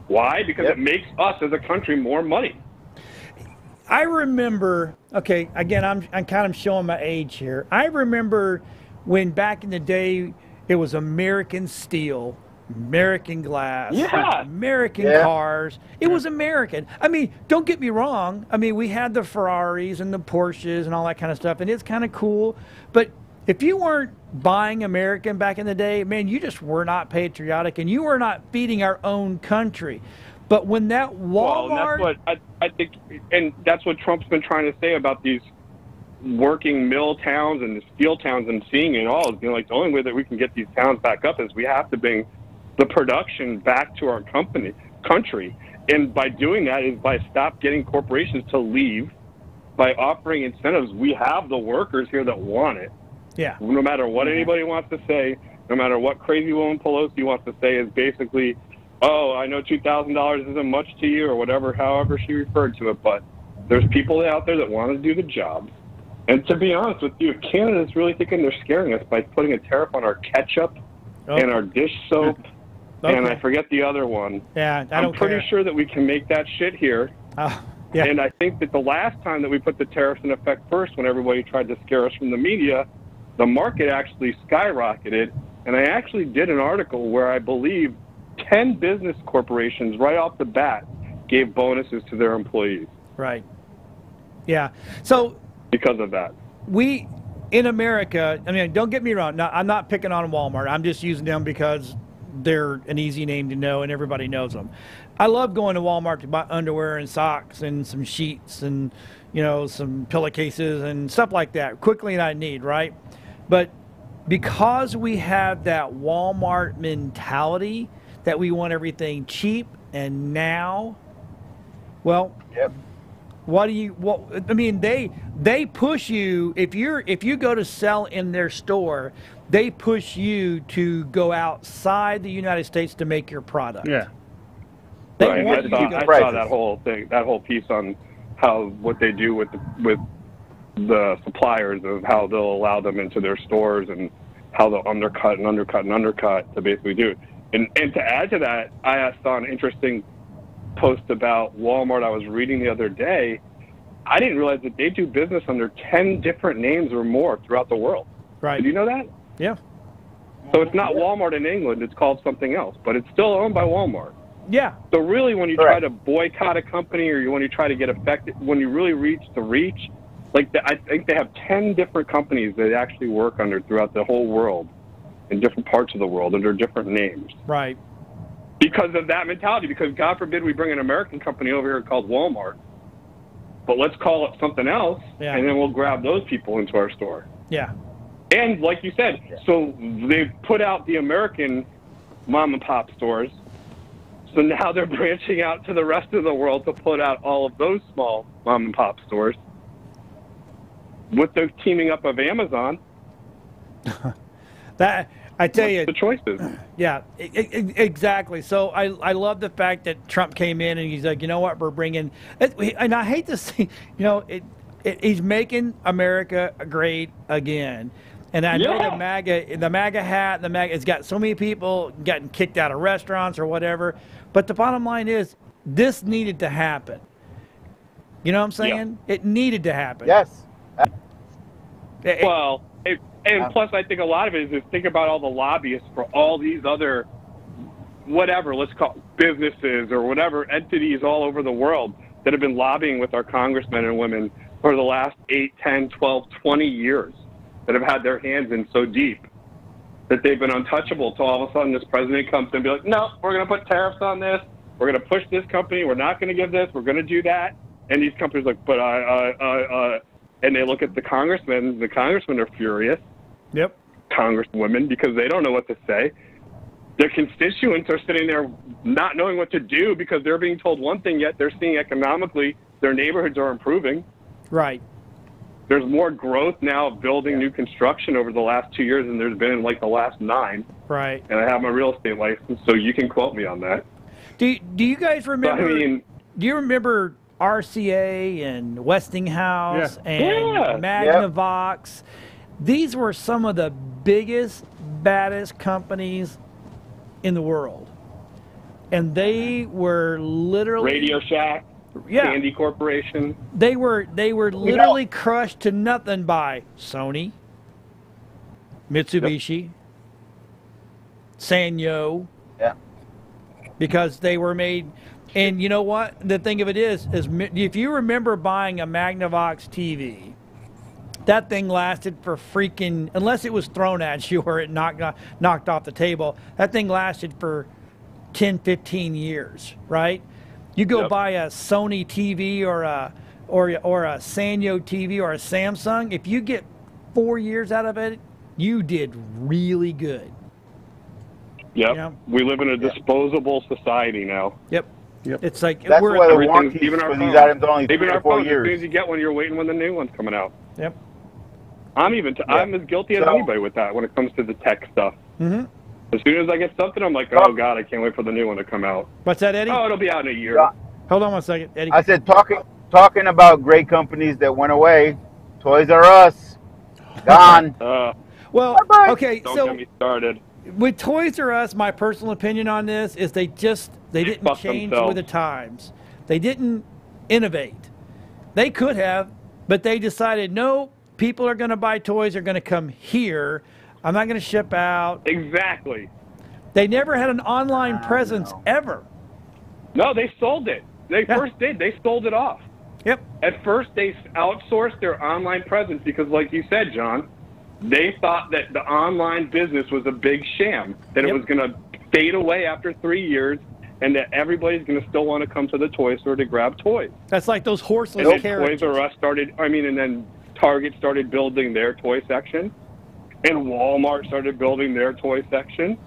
Speaker 4: Why? Because it makes us as a country more money.
Speaker 1: I remember, okay, again, I'm kind of showing my age here. I remember when back in the day it was American steel, American glass, American cars. It was American. I mean, don't get me wrong. I mean, we had the Ferraris and the Porsches and all that kind of stuff, and it's kind of cool. But if you weren't buying American back in the day, man, you just were not patriotic, and you were not feeding our own country. But when that Walmart...
Speaker 4: Well, that's what I think, and that's what Trump's been trying to say about these working mill towns and the steel towns, and seeing it all. Is, like, the only way that we can get these towns back up is we have to bring the production back to our country. And by doing that is by stop getting corporations to leave, by offering incentives. We have the workers here that want it.
Speaker 1: Yeah.
Speaker 4: No matter what anybody wants to say, no matter what crazy woman Pelosi wants to say, is basically, oh, I know $2,000 isn't much to you, or whatever, however she referred to it, but there's people out there that want to do the job. And to be honest with you, Canada's really thinking they're scaring us by putting a tariff on our ketchup and our dish soap, and I forget the other one.
Speaker 1: Yeah,
Speaker 4: I'm pretty sure that we can make that shit here.
Speaker 1: Yeah.
Speaker 4: And I think that the last time that we put the tariffs in effect first, when everybody tried to scare us from the media, the market actually skyrocketed. And I actually did an article where I believe 10 business corporations right off the bat gave bonuses to their employees.
Speaker 1: Right. Yeah. So
Speaker 4: because of that,
Speaker 1: we in America, I mean, don't get me wrong. Now, I'm not picking on Walmart. I'm just using them because they're an easy name to know and everybody knows them. I love going to Walmart to buy underwear and socks and some sheets and, some pillowcases and stuff like that quickly and I need, right? But because we have that Walmart mentality that we want everything cheap and now, well, they push you if you go to sell in their store, they push you to go outside the United States to make your product.
Speaker 3: Yeah.
Speaker 1: They want you to go.
Speaker 4: I saw that whole thing, that whole piece on what they do with the suppliers, of how they'll allow them into their stores and how they'll undercut to basically do it. And to add to that, I saw an interesting post about Walmart I was reading the other day. I didn't realize that they do business under 10 different names or more throughout the world.
Speaker 1: Right.
Speaker 4: Did you know that?
Speaker 1: Yeah.
Speaker 4: So it's not Walmart in England, it's called something else, but it's still owned by Walmart.
Speaker 1: Yeah.
Speaker 4: So really, when you try to boycott a company, or when you try to get affected, when you really reach the reach, I think they have 10 different companies that they actually work under throughout the whole world, in different parts of the world, under different names.
Speaker 1: Right.
Speaker 4: Because of that mentality, because God forbid we bring an American company over here called Walmart, but let's call it something else,
Speaker 1: Yeah.
Speaker 4: and then we'll grab those people into our store.
Speaker 1: Yeah.
Speaker 4: And like you said, so they put out the American mom and pop stores, so now they're branching out to the rest of the world to put out all of those small mom and pop stores. With the teaming up of Amazon,
Speaker 1: That I tell you,
Speaker 4: the choices.
Speaker 1: yeah, exactly. So I love the fact that Trump came in and he's like, you know what, we're bringing, and I hate to see, you know, he's making America great again. And I know
Speaker 4: Yeah.
Speaker 1: the MAGA hat, it's got so many people getting kicked out of restaurants or whatever. But the bottom line is, this needed to happen. You know what I'm saying? It needed to happen.
Speaker 2: Yes.
Speaker 4: Well, and plus, I think a lot of it is think about all the lobbyists for all these other, whatever, let's call it businesses or whatever entities all over the world that have been lobbying with our congressmen and women for the last 8, 10, 12, 20 years, that have had their hands in so deep that they've been untouchable till all of a sudden this president comes in and be like, no, we're going to put tariffs on this. We're going to push this company. We're not going to give this. We're going to do that. And these companies are like, but and they look at the congressmen. The congressmen are furious.
Speaker 1: Yep.
Speaker 4: Congresswomen, because they don't know what to say. Their constituents are sitting there not knowing what to do because they're being told one thing, yet they're seeing economically their neighborhoods are improving.
Speaker 1: Right.
Speaker 4: There's more growth now of building new construction over the last 2 years than there's been in like the last 9.
Speaker 1: Right.
Speaker 4: And I have my real estate license, so you can quote me on that.
Speaker 1: Do you guys remember?
Speaker 4: But, I mean,
Speaker 1: do you remember RCA and Westinghouse
Speaker 3: Yeah.
Speaker 1: and Magnavox? These were some of the biggest, baddest companies in the world, and they were literally
Speaker 4: Radio Shack, Sandy Corporation.
Speaker 1: They were literally crushed to nothing by Sony, Mitsubishi, Sanyo.
Speaker 2: Yeah.
Speaker 1: Because they were made, and you know what? The thing of it is if you remember buying a Magnavox TV, that thing lasted for freaking, unless it was thrown at you or it knocked off the table, that thing lasted for 10, 15 years, right? You go buy a Sony TV or a Sanyo TV or a Samsung, if you get 4 years out of it, you did really good.
Speaker 4: Yep.
Speaker 1: Yeah.
Speaker 4: We live in a disposable society now.
Speaker 1: Yep. It's like
Speaker 2: That's
Speaker 1: we're
Speaker 2: why the
Speaker 4: everything-
Speaker 2: warranties
Speaker 4: even our
Speaker 2: for these
Speaker 4: phones.
Speaker 2: items are only
Speaker 4: Even
Speaker 2: 3
Speaker 4: our
Speaker 2: or 4
Speaker 4: phones, as soon as
Speaker 2: years.
Speaker 4: you get one, you're waiting when the new one's coming out.
Speaker 1: Yep.
Speaker 4: I'm as guilty as
Speaker 2: So-
Speaker 4: anybody with that when it comes to the tech stuff.
Speaker 1: Mm-hmm.
Speaker 4: As soon as I get something, I'm like, oh God, I can't wait for the new one to come out.
Speaker 1: What's that, Eddie?
Speaker 4: Oh, it'll be out in a year.
Speaker 2: Yeah.
Speaker 1: Hold on one second, Eddie.
Speaker 2: I said talking about great companies that went away. Toys R Us, gone.
Speaker 1: Well,
Speaker 2: Bye-bye.
Speaker 1: okay,
Speaker 4: Don't
Speaker 1: so
Speaker 4: get me started.
Speaker 1: with Toys R Us, my personal opinion on this is they didn't
Speaker 4: fucked
Speaker 1: change
Speaker 4: themselves.
Speaker 1: with the times. They didn't innovate. They could have, but they decided, no, people are going to buy toys, are going to come here. I'm not going to ship out.
Speaker 4: Exactly.
Speaker 1: They never had an online presence ever.
Speaker 4: No, they sold it. They first did. They sold it off.
Speaker 1: Yep.
Speaker 4: At first, they outsourced their online presence because, like you said, John, they thought that the online business was a big sham, that it
Speaker 1: Yep.
Speaker 4: was going to fade away after 3 years, and that everybody's going to still want to come to the toy store to grab toys.
Speaker 1: That's like those horseless
Speaker 4: And then
Speaker 1: carriages.
Speaker 4: Toys R Us started, and then Target started building their toy section, and Walmart started building their toy section,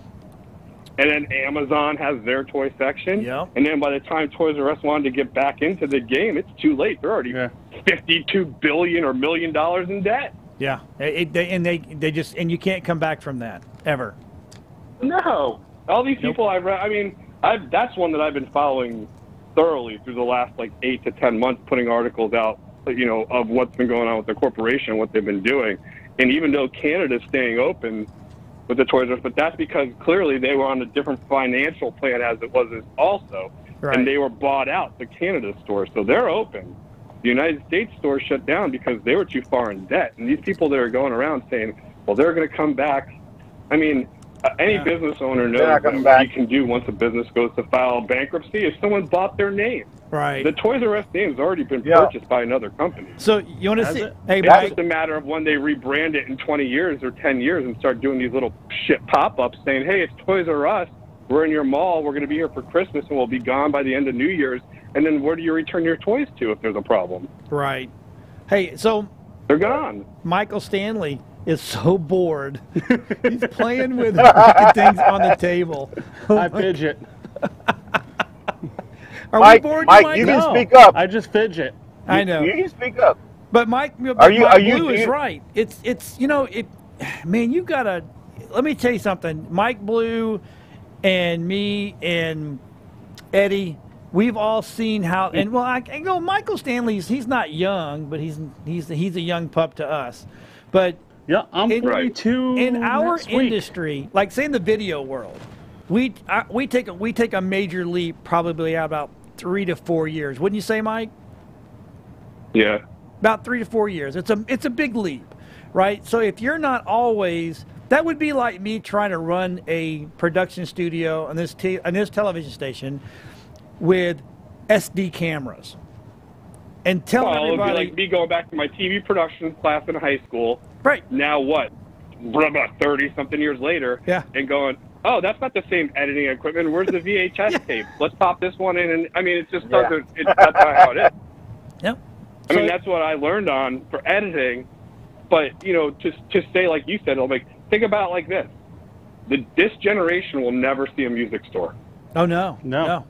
Speaker 4: and then Amazon has their toy section.
Speaker 1: Yeah.
Speaker 4: And then by the time Toys R Us wanted to get back into the game, it's too late. They're already $52 billion or $1 million in debt.
Speaker 1: Yeah. They just, and you can't come back from that ever.
Speaker 4: No. All these people I've read, that's one that I've been following thoroughly through the last 8 to 10 months, putting articles out, of what's been going on with the corporation, what they've been doing. And even though Canada's staying open with the Toys R Us, but that's because clearly they were on a different financial plan as it was also.
Speaker 1: Right.
Speaker 4: And they were bought out, the Canada store. So they're open. The United States store shut down because they were too far in debt. And these people that are going around saying, well, they're going to come back. Any
Speaker 1: Yeah.
Speaker 4: business owner knows
Speaker 2: They're not
Speaker 4: that
Speaker 2: coming
Speaker 4: what
Speaker 2: back.
Speaker 4: you can do once a business goes to file bankruptcy is someone bought their name.
Speaker 1: Right.
Speaker 4: The Toys R Us name's already been
Speaker 2: Yeah.
Speaker 4: purchased by another company.
Speaker 1: So you want to
Speaker 3: Has
Speaker 1: see?
Speaker 3: it?
Speaker 1: Hey,
Speaker 4: It's
Speaker 1: Mike.
Speaker 4: just a matter of when they rebrand it in 20 years or 10 years and start doing these little shit pop-ups saying, hey, it's Toys R Us. We're in your mall. We're going to be here for Christmas, and we'll be gone by the end of New Year's. And then where do you return your toys to if there's a problem?
Speaker 1: Right. Hey, so
Speaker 4: They're gone.
Speaker 1: Michael Stanley is so bored. He's playing with freaking things on the table.
Speaker 3: I fidget.
Speaker 1: Are
Speaker 2: Mike,
Speaker 1: we bored,
Speaker 2: Mike, you can
Speaker 3: No,
Speaker 2: speak up.
Speaker 3: I just fidget.
Speaker 1: I know.
Speaker 2: You can speak up.
Speaker 1: But Mike,
Speaker 2: Are you-
Speaker 1: Mike
Speaker 2: are you-
Speaker 1: Blue
Speaker 2: do
Speaker 1: is
Speaker 2: you-
Speaker 1: right. It's man, you gotta. Let me tell you something. Mike Blue, and me and Eddie, we've all seen how. And well, I go. Michael Stanley's he's not young, but he's a young pup to us. But
Speaker 3: Yeah, I'm
Speaker 1: In-
Speaker 3: 42
Speaker 1: in our
Speaker 3: next week.
Speaker 1: industry, like say in the video world, we take a major leap probably out about 3 to 4 years. Wouldn't you say, Mike?
Speaker 4: Yeah.
Speaker 1: About 3 to 4 years. It's a big leap, right? So if you're not always, that would be like me trying to run a production studio on this television station with SD cameras and tell
Speaker 4: Well, it would be
Speaker 1: everybody,
Speaker 4: like me going back to my TV production class in high school.
Speaker 1: right?
Speaker 4: Now what? About 30-something years later.
Speaker 1: Yeah.
Speaker 4: And going, oh, that's not the same editing equipment. Where's the VHS tape? Let's pop this one in. And I mean, it just doesn't, that's not how it is.
Speaker 1: Yep.
Speaker 4: I mean,
Speaker 1: So-
Speaker 4: that's what I learned on for editing. But, you know, to say, like you said, like, think about it like this. This generation will never see a music store.
Speaker 1: Oh no,
Speaker 3: No.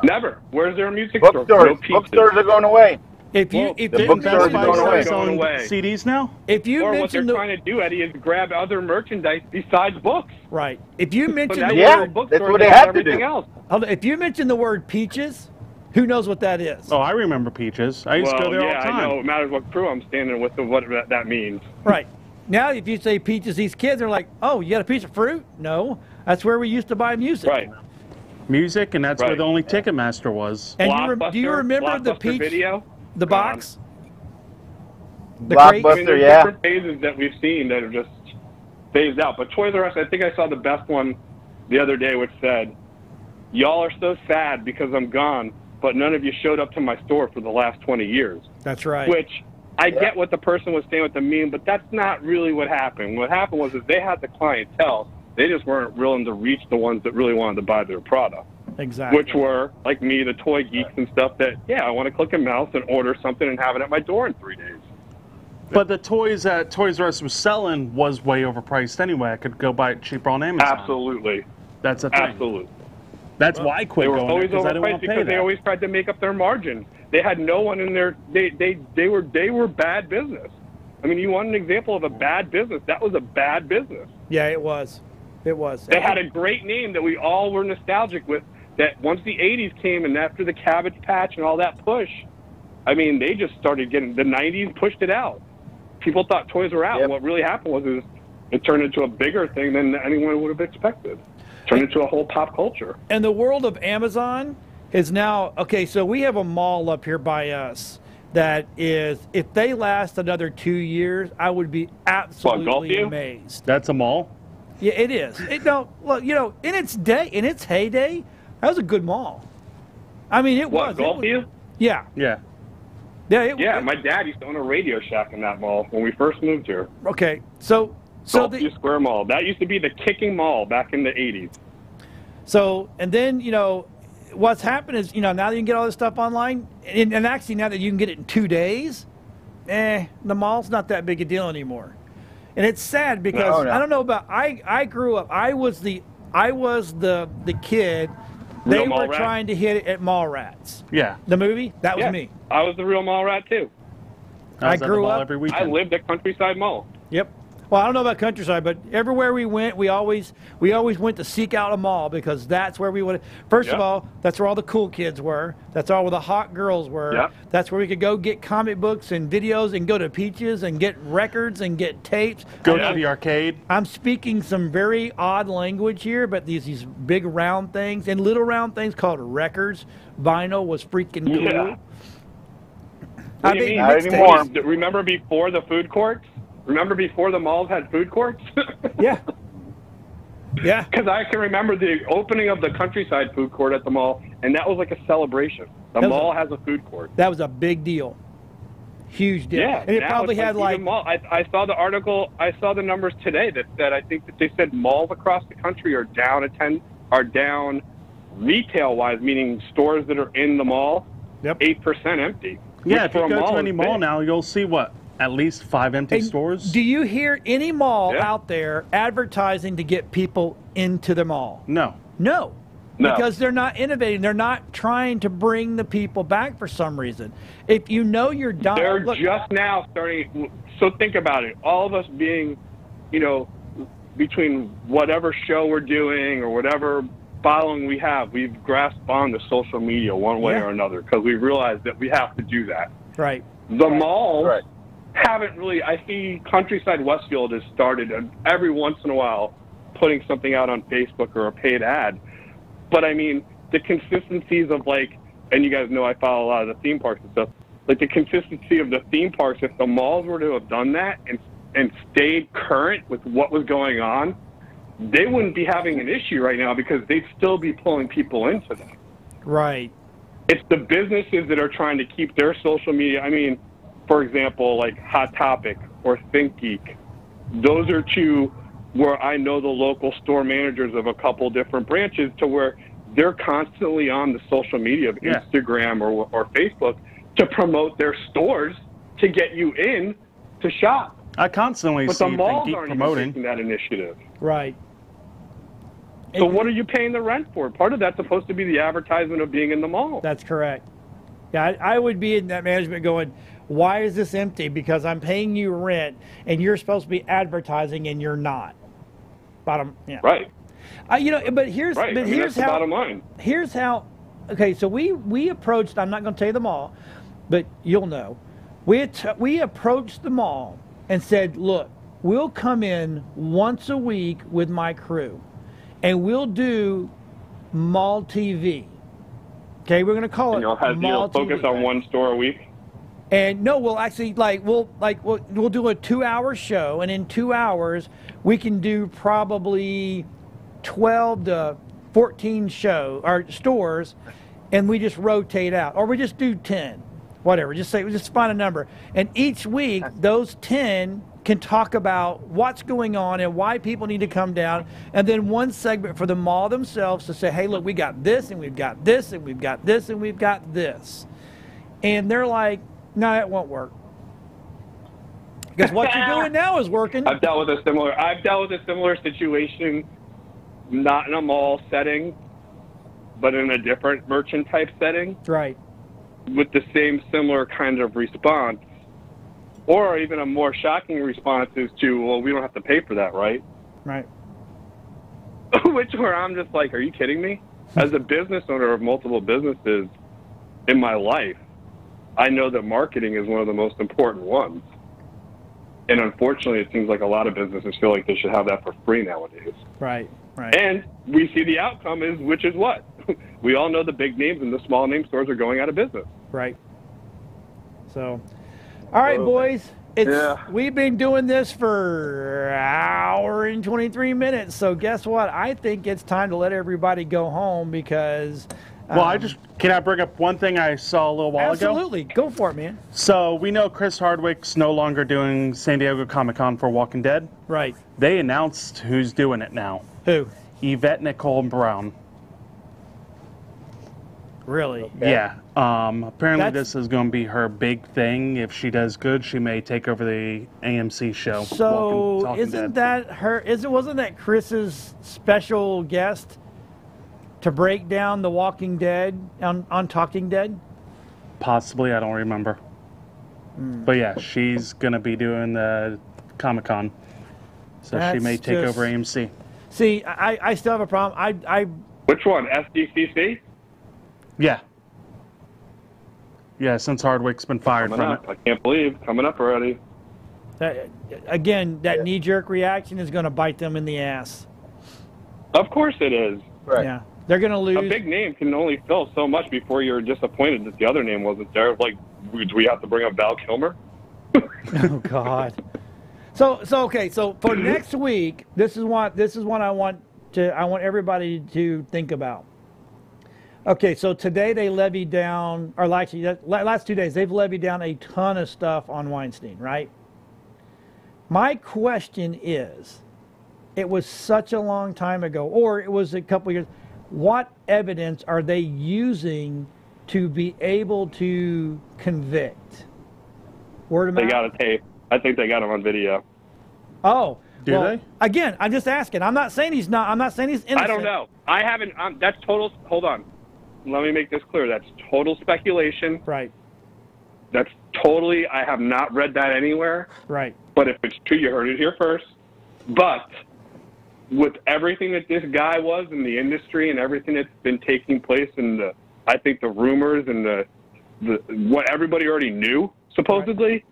Speaker 4: Never. Where's there a music store? No
Speaker 2: Bookstores.
Speaker 4: Peaches.
Speaker 2: Bookstores are going away.
Speaker 1: If you
Speaker 3: Well,
Speaker 1: if
Speaker 2: the
Speaker 1: you
Speaker 2: bookstores
Speaker 3: Best
Speaker 2: are
Speaker 3: Buy
Speaker 2: going away.
Speaker 3: starts selling
Speaker 4: Going away.
Speaker 3: CDs now?
Speaker 1: if you
Speaker 4: Or what they're
Speaker 1: mention the
Speaker 4: trying to do, Eddie, is grab other merchandise besides books.
Speaker 1: right, if you
Speaker 4: So
Speaker 1: mention
Speaker 4: now
Speaker 1: the
Speaker 4: you
Speaker 2: Yeah,
Speaker 4: have a
Speaker 1: word,
Speaker 4: bookstore
Speaker 2: that's what they
Speaker 4: that has
Speaker 2: have to do.
Speaker 4: everything else.
Speaker 1: hold on, if you mention the word peaches, who knows what that is?
Speaker 3: Oh, I remember Peaches. I used to go there
Speaker 4: yeah,
Speaker 3: all the
Speaker 4: I know.
Speaker 3: time.
Speaker 4: It matters what crew I'm standing with and what that means.
Speaker 1: Right. Now, if you say peaches, these kids are like, oh, you got a piece of fruit? No, that's where we used to buy music.
Speaker 4: Right.
Speaker 3: Music, and that's where
Speaker 4: Right.
Speaker 3: the only Ticketmaster was.
Speaker 1: And do you remember the peach,
Speaker 4: video?
Speaker 1: the box? The
Speaker 2: Blockbuster,
Speaker 1: crate?
Speaker 4: I mean, there's
Speaker 2: yeah.
Speaker 4: different phases that we've seen that have just phased out. But Toys R Us, I think I saw the best one the other day, which said, "Y'all are so sad because I'm gone, but none of you showed up to my store for the last 20 years."
Speaker 1: That's right.
Speaker 4: Which I get what the person was saying with the meme, but that's not really what happened. What happened was that they had the clientele. They just weren't willing to reach the ones that really wanted to buy their product,
Speaker 1: Exactly.
Speaker 4: which were, like me, the toy geeks and stuff that, yeah, I want to click a mouse and order something and have it at my door in 3 days.
Speaker 3: But the toys that Toys R Us was selling was way overpriced anyway. I could go buy it cheaper on Amazon.
Speaker 4: Absolutely.
Speaker 3: That's a thing.
Speaker 4: Absolutely.
Speaker 3: That's why I quit
Speaker 4: They were
Speaker 3: going
Speaker 4: always
Speaker 3: there, because I didn't
Speaker 4: overpriced
Speaker 3: want to pay
Speaker 4: because they
Speaker 3: that.
Speaker 4: always tried to make up their margin. They had no one in there. They were bad business. I mean, you want an example of a bad business? That was a bad business.
Speaker 1: Yeah, it was. It was.
Speaker 4: They had a great name that we all were nostalgic with. That once the '80s came and after the Cabbage Patch and all that push, I mean, they just started getting the '90s pushed it out. People thought toys were out.
Speaker 2: Yep.
Speaker 4: What really happened was it turned into a bigger thing than anyone would have expected. Turned into a whole pop culture.
Speaker 1: And the world of Amazon is now, okay, so we have a mall up here by us that is, if they last another 2 years, I would be absolutely
Speaker 4: Gulfview?
Speaker 1: amazed.
Speaker 3: That's a mall.
Speaker 1: Yeah, it is. Look, you know, in its heyday, that was a good mall. I mean, it
Speaker 4: What,
Speaker 1: was. It was-
Speaker 4: Gulfview?
Speaker 1: Yeah.
Speaker 3: Yeah.
Speaker 1: Yeah.
Speaker 4: My dad used to own a Radio Shack in that mall when we first moved here.
Speaker 1: Okay. So
Speaker 4: Gulfview Square Mall. That used to be the kicking mall back in the '80s.
Speaker 1: and then, you know, what's happened is, you know, now that you can get all this stuff online, and actually now that you can get it in 2 days, the mall's not that big a deal anymore. And it's sad because
Speaker 2: No.
Speaker 1: I don't know about, I grew up, I was the kid,
Speaker 4: Real
Speaker 1: they
Speaker 4: mall
Speaker 1: were
Speaker 4: rat?
Speaker 1: trying to hit it at Mallrats.
Speaker 3: Yeah.
Speaker 1: The movie, that was
Speaker 4: Yeah,
Speaker 1: me.
Speaker 4: I was the real mall rat too.
Speaker 3: I was at the
Speaker 1: grew
Speaker 3: mall
Speaker 1: up-
Speaker 3: every
Speaker 4: I
Speaker 3: weekend.
Speaker 4: lived at Countryside Mall.
Speaker 1: Yep. Well, I don't know about Countryside, but everywhere we went, we always went to seek out a mall because that's where we would. First of
Speaker 4: Yep.
Speaker 1: all, that's where all the cool kids were. That's all where the hot girls were.
Speaker 4: Yep.
Speaker 1: That's where we could go get comic books and videos and go to Peaches and get records and get tapes.
Speaker 3: Go
Speaker 1: I
Speaker 3: to
Speaker 1: know
Speaker 3: the arcade.
Speaker 1: I'm speaking some very odd language here, but these big round things and little round things called records. Vinyl was freaking cool.
Speaker 4: Yeah.
Speaker 1: I
Speaker 4: What do you
Speaker 1: mean,
Speaker 4: mean?
Speaker 2: Not anymore.
Speaker 1: Yeah.
Speaker 4: Because I can remember the opening of the Countryside food court at the mall, and that was like a celebration. The
Speaker 1: That was
Speaker 4: mall has a food court.
Speaker 1: That was a big deal. Huge deal.
Speaker 4: Yeah,
Speaker 1: And it
Speaker 4: now
Speaker 1: probably
Speaker 4: it's
Speaker 1: had like,
Speaker 4: even mall. I saw the article. I saw the numbers today that I think that they said malls across the country are down retail wise, meaning stores that are in the mall,
Speaker 1: Yep.
Speaker 4: 8% empty.
Speaker 3: Yeah,
Speaker 4: which
Speaker 3: if you
Speaker 4: for a
Speaker 3: go to
Speaker 4: is
Speaker 3: any mall
Speaker 4: big.
Speaker 3: now, you'll see what, at least 5 empty
Speaker 1: and
Speaker 3: stores.
Speaker 1: do you hear any mall
Speaker 4: Yeah.
Speaker 1: out there advertising to get people into the mall?
Speaker 3: No.
Speaker 1: No.
Speaker 4: No.
Speaker 1: Because they're not innovating. They're not trying to bring the people back for some reason. If you know you're dying,
Speaker 4: They're
Speaker 1: look,
Speaker 4: just now starting. So think about it. All of us being, between whatever show we're doing or whatever following we have, we've grasped on to social media one way
Speaker 1: Yeah.
Speaker 4: or another because we realized that we have to do that.
Speaker 1: right.
Speaker 4: The malls
Speaker 2: Right.
Speaker 4: haven't really. I see Countryside Westfield has started every once in a while putting something out on Facebook or a paid ad. But I mean, the consistencies of and you guys know I follow a lot of the theme parks and stuff. Like the consistency of the theme parks, if the malls were to have done that and stayed current with what was going on, they wouldn't be having an issue right now because they'd still be pulling people into them.
Speaker 1: Right.
Speaker 4: It's the businesses that are trying to keep their social media. I mean, for example, like Hot Topic or ThinkGeek. Those are two where I know the local store managers of a couple different branches to where they're constantly on the social media of
Speaker 3: Yeah.
Speaker 4: Instagram or Facebook to promote their stores to get you in to shop.
Speaker 3: I constantly
Speaker 4: But
Speaker 3: see
Speaker 4: the malls
Speaker 3: ThinkGeek
Speaker 4: aren't even
Speaker 3: promoting.
Speaker 4: taking that initiative.
Speaker 1: Right.
Speaker 4: So
Speaker 1: And-
Speaker 4: what are you paying the rent for? Part of that's supposed to be the advertisement of being in the mall.
Speaker 1: That's correct. Yeah, I would be in that management going, why is this empty? Because I'm paying you rent and you're supposed to be advertising and you're not. Yeah.
Speaker 4: Right.
Speaker 1: But here's
Speaker 4: Right.
Speaker 1: but
Speaker 4: I mean,
Speaker 1: here's
Speaker 4: that's the
Speaker 1: how
Speaker 4: bottom line.
Speaker 1: here's how. Okay, so we approached. I'm not going to tell you them all, but you'll know. We approached the mall and said, look, we'll come in once a week with my crew, and we'll do mall TV. Okay, we're going to call it
Speaker 4: You'll
Speaker 1: mall
Speaker 4: focus
Speaker 1: TV.
Speaker 4: on one store a week.
Speaker 1: And no, we'll actually we'll do a 2-hour show, and in 2 hours we can do probably 12 to 14 stores, and we just rotate out, or we just do 10, whatever. Just find a number, and each week those 10 can talk about what's going on and why people need to come down, and then one segment for the mall themselves to say, hey, look, we got this, and we've got this, and we've got this, and we've got this, and they're like, no, it won't work. Because what you're doing now is working.
Speaker 4: I've dealt with a similar situation, not in a mall setting, but in a different merchant type setting,
Speaker 1: Right.
Speaker 4: with the same similar kind of response, or even a more shocking response is to, well, we don't have to pay for that, right?
Speaker 1: Right.
Speaker 4: Where I'm just like, are you kidding me? As a business owner of multiple businesses in my life, I know that marketing is one of the most important ones. And unfortunately, it seems like a lot of businesses feel like they should have that for free nowadays.
Speaker 1: Right. Right.
Speaker 4: And we see the outcome which is what? We all know the big names and the small name stores are going out of business.
Speaker 1: Right. So, all right, boys. We've been doing this for an hour and 23 minutes. So guess what? I think it's time to let everybody go home because.
Speaker 3: Well, can I bring up one thing I saw a little while ago?
Speaker 1: Absolutely. Go for it, man.
Speaker 3: So we know Chris Hardwick's no longer doing San Diego Comic-Con for Walking Dead.
Speaker 1: Right.
Speaker 3: They announced who's doing it now.
Speaker 1: Who?
Speaker 3: Yvette Nicole Brown.
Speaker 1: Really?
Speaker 3: Yeah. Apparently
Speaker 1: That's-
Speaker 3: this is going to be her big thing. If she does good, she may take over the AMC show.
Speaker 1: So
Speaker 3: Talking
Speaker 1: isn't
Speaker 3: Dead.
Speaker 1: that her? Wasn't that Chris's special guest to break down The Walking Dead on Talking Dead?
Speaker 3: Possibly, I don't remember. But yeah, she's going to be doing the Comic-Con. So she may
Speaker 1: That's
Speaker 3: take
Speaker 1: just-
Speaker 3: over AMC.
Speaker 1: See, I still have a problem. I
Speaker 4: Which one? SDCC?
Speaker 3: Yeah. Yeah, since Hardwick's been fired
Speaker 4: Coming
Speaker 3: from
Speaker 4: up. I can't believe. Coming up already.
Speaker 1: again, that knee-jerk reaction is going to bite them in the ass.
Speaker 4: Of course it is.
Speaker 2: Right.
Speaker 1: Yeah, they're going to lose.
Speaker 4: A big name can only fill so much before you're disappointed that the other name wasn't there. Like, do we have to bring up Val Kilmer?
Speaker 1: Oh God. So okay. So for next week, this is what I want everybody to think about. Okay, so today they levied down, or actually last 2 days they've levied down a ton of stuff on Weinstein, right? My question is, it was such a long time ago, or it was a couple years. What evidence are they using to be able to convict? Word of mouth?
Speaker 4: They got a tape. I think they got him on video.
Speaker 1: Oh,
Speaker 3: Do they?
Speaker 1: Again, I'm just asking. I'm not saying he's not. I'm not saying he's innocent.
Speaker 4: I don't know. I haven't. That's total. Hold on. Let me make this clear. That's total speculation.
Speaker 1: Right.
Speaker 4: That's totally. I have not read that anywhere.
Speaker 1: Right.
Speaker 4: But if it's true, you heard it here first. But with everything that this guy was in the industry and everything that's been taking place, and I think the rumors and the what everybody already knew supposedly,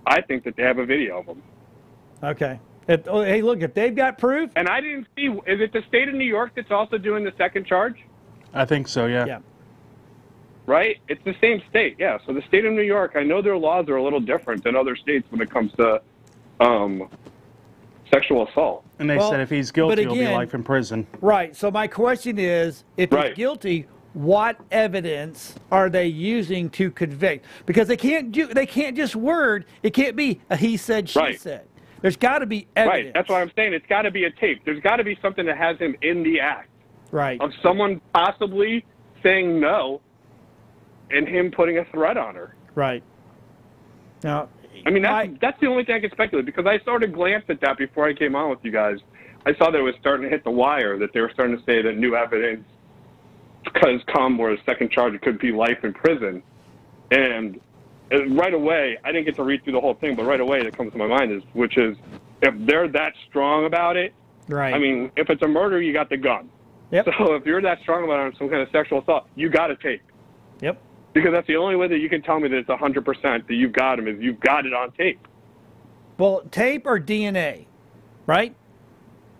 Speaker 4: I think that they have a video of him.
Speaker 1: Okay. Hey, look, if they've got proof.
Speaker 4: And I didn't see. Is it the state of New York that's also doing the second charge?
Speaker 3: I think so, yeah.
Speaker 1: Yeah.
Speaker 4: Right? It's the same state, yeah. So the state of New York, I know their laws are a little different than other states when it comes to sexual assault.
Speaker 3: And they said if he's guilty, he'll be life in prison.
Speaker 1: Right. So my question is, if he's guilty, what evidence are they using to convict? Because they can't just word. It can't be a he said, she said. There's got to be evidence.
Speaker 4: Right. That's what I'm saying. It's got to be a tape. There's got to be something that has him in the act.
Speaker 1: Right.
Speaker 4: Of someone possibly saying no and him putting a threat on her.
Speaker 1: Right. Now,
Speaker 4: I mean, that's the only thing I can speculate, because I sort of glanced at that before I came on with you guys. I saw that it was starting to hit the wire, that they were starting to say that new evidence because come or a second charge, it could be life in prison. And right away, I didn't get to read through the whole thing, but right away that comes to my mind is if they're that strong about it,
Speaker 1: right.
Speaker 4: I mean, if it's a murder, you got the gun.
Speaker 1: Yep.
Speaker 4: So if you're that strong about it on some kind of sexual assault, you got to tape.
Speaker 1: Yep.
Speaker 4: Because that's the only way that you can tell me that it's 100% that you've got him, is you've got it on tape.
Speaker 1: Well, tape or DNA, right?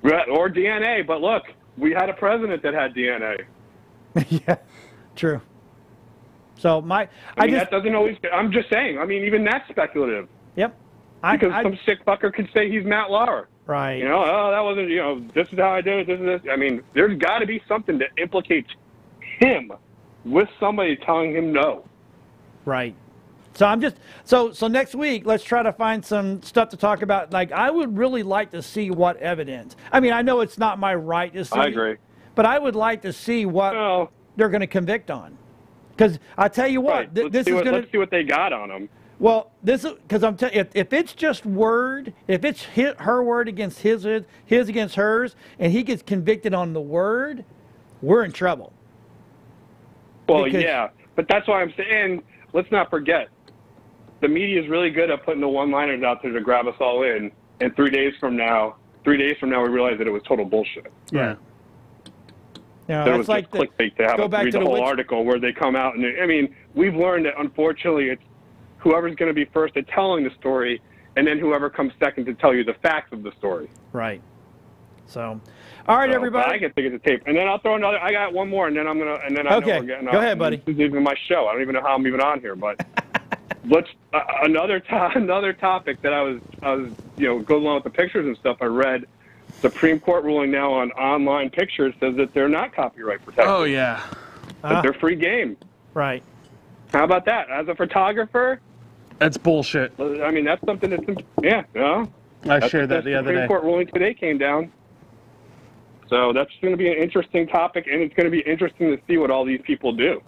Speaker 4: Or DNA, but look, we had a president that had DNA.
Speaker 1: Yeah, true. So
Speaker 4: that doesn't always. I'm just saying. I mean, even that's speculative.
Speaker 1: Yep.
Speaker 4: Because some sick fucker could say he's Matt Lauer.
Speaker 1: Right.
Speaker 4: You know, oh, that wasn't. You know, this is how I did it. This is this. I mean, there's got to be something that implicates him with somebody telling him no.
Speaker 1: Right. So I'm just so next week, let's try to find some stuff to talk about. Like, I would really like to see what evidence. I mean, I know it's not my right to see.
Speaker 4: I agree.
Speaker 1: But I would like to see what they're going to convict on. Because I tell you what,
Speaker 4: let's see what they got on him.
Speaker 1: Well, this is because I'm telling you, if it's just word, if it's her word against his against hers, and he gets convicted on the word, we're in trouble.
Speaker 4: Well, yeah, but that's why I'm saying, let's not forget, the media is really good at putting the one-liners out there to grab us all in, and 3 days from now, we realize that it was total bullshit.
Speaker 1: Yeah. Yeah,
Speaker 4: it was just clickbait to have to read the whole article where they come out, and I mean, we've learned that unfortunately it's whoever's going to be first at telling the story, and then whoever comes second to tell you the facts of the story.
Speaker 1: Right. So, all right, everybody.
Speaker 4: I can think it's a tape, and then I'll throw another. I got one more, and then I'm gonna. And then I know we're getting.
Speaker 1: Go ahead, buddy.
Speaker 4: This is even my show. I don't even know how I'm even on here, but let's another topic that I was going along with the pictures and stuff. I read Supreme Court ruling now on online pictures says that they're not copyright protected.
Speaker 3: Oh yeah,
Speaker 4: that they're free game.
Speaker 1: Right.
Speaker 4: How about that? As a photographer,
Speaker 3: that's bullshit.
Speaker 4: I mean, that's something that's
Speaker 3: I shared that the other day.
Speaker 4: Supreme Court ruling today came down. So that's going to be an interesting topic, and it's going to be interesting to see what all these people do.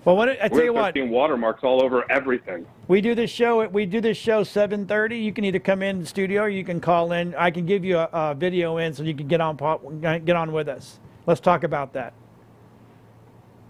Speaker 1: Well, I tell you what,
Speaker 4: seeing watermarks all over everything.
Speaker 1: We do this show 7:30. You can either come in the studio or you can call in. I can give you a video in so you can get on with us. Let's talk about that.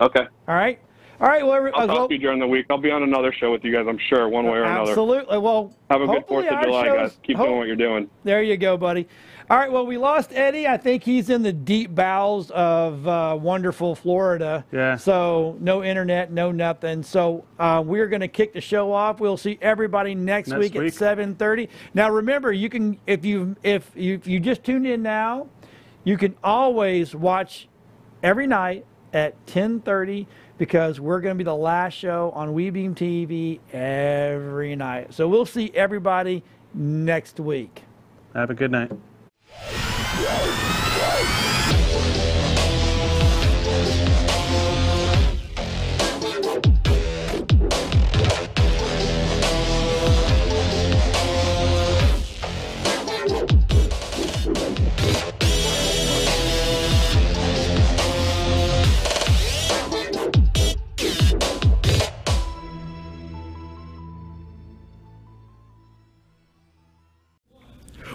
Speaker 4: Okay.
Speaker 1: All right. All right. Well,
Speaker 4: I'll talk to you during the week. I'll be on another show with you guys, I'm sure, one way or another.
Speaker 1: Absolutely. Well,
Speaker 4: have a good 4th of July, guys. Keep doing what you're doing.
Speaker 1: There you go, buddy. All right. Well, we lost Eddie. I think he's in the deep bowels of wonderful Florida. Yeah. So no internet, no nothing. So we're going to kick the show off. We'll see everybody next week at 7:30. Now, remember, you can if you just tuned in now, you can always watch every night at 10:30. Because we're going to be the last show on WeBeam TV every night. So we'll see everybody next week.
Speaker 3: Have a good night.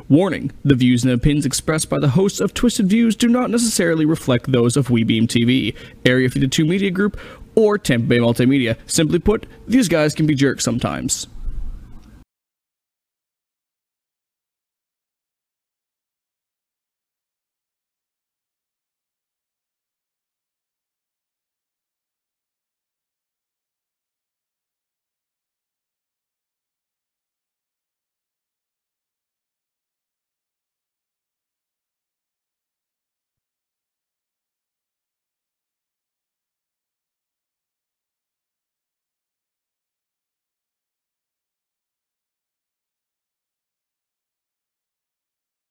Speaker 5: Warning, the views and opinions expressed by the hosts of Twisted Views do not necessarily reflect those of WeBeam TV, Area 52 Media Group, or Tampa Bay Multimedia. Simply put, these guys can be jerks sometimes.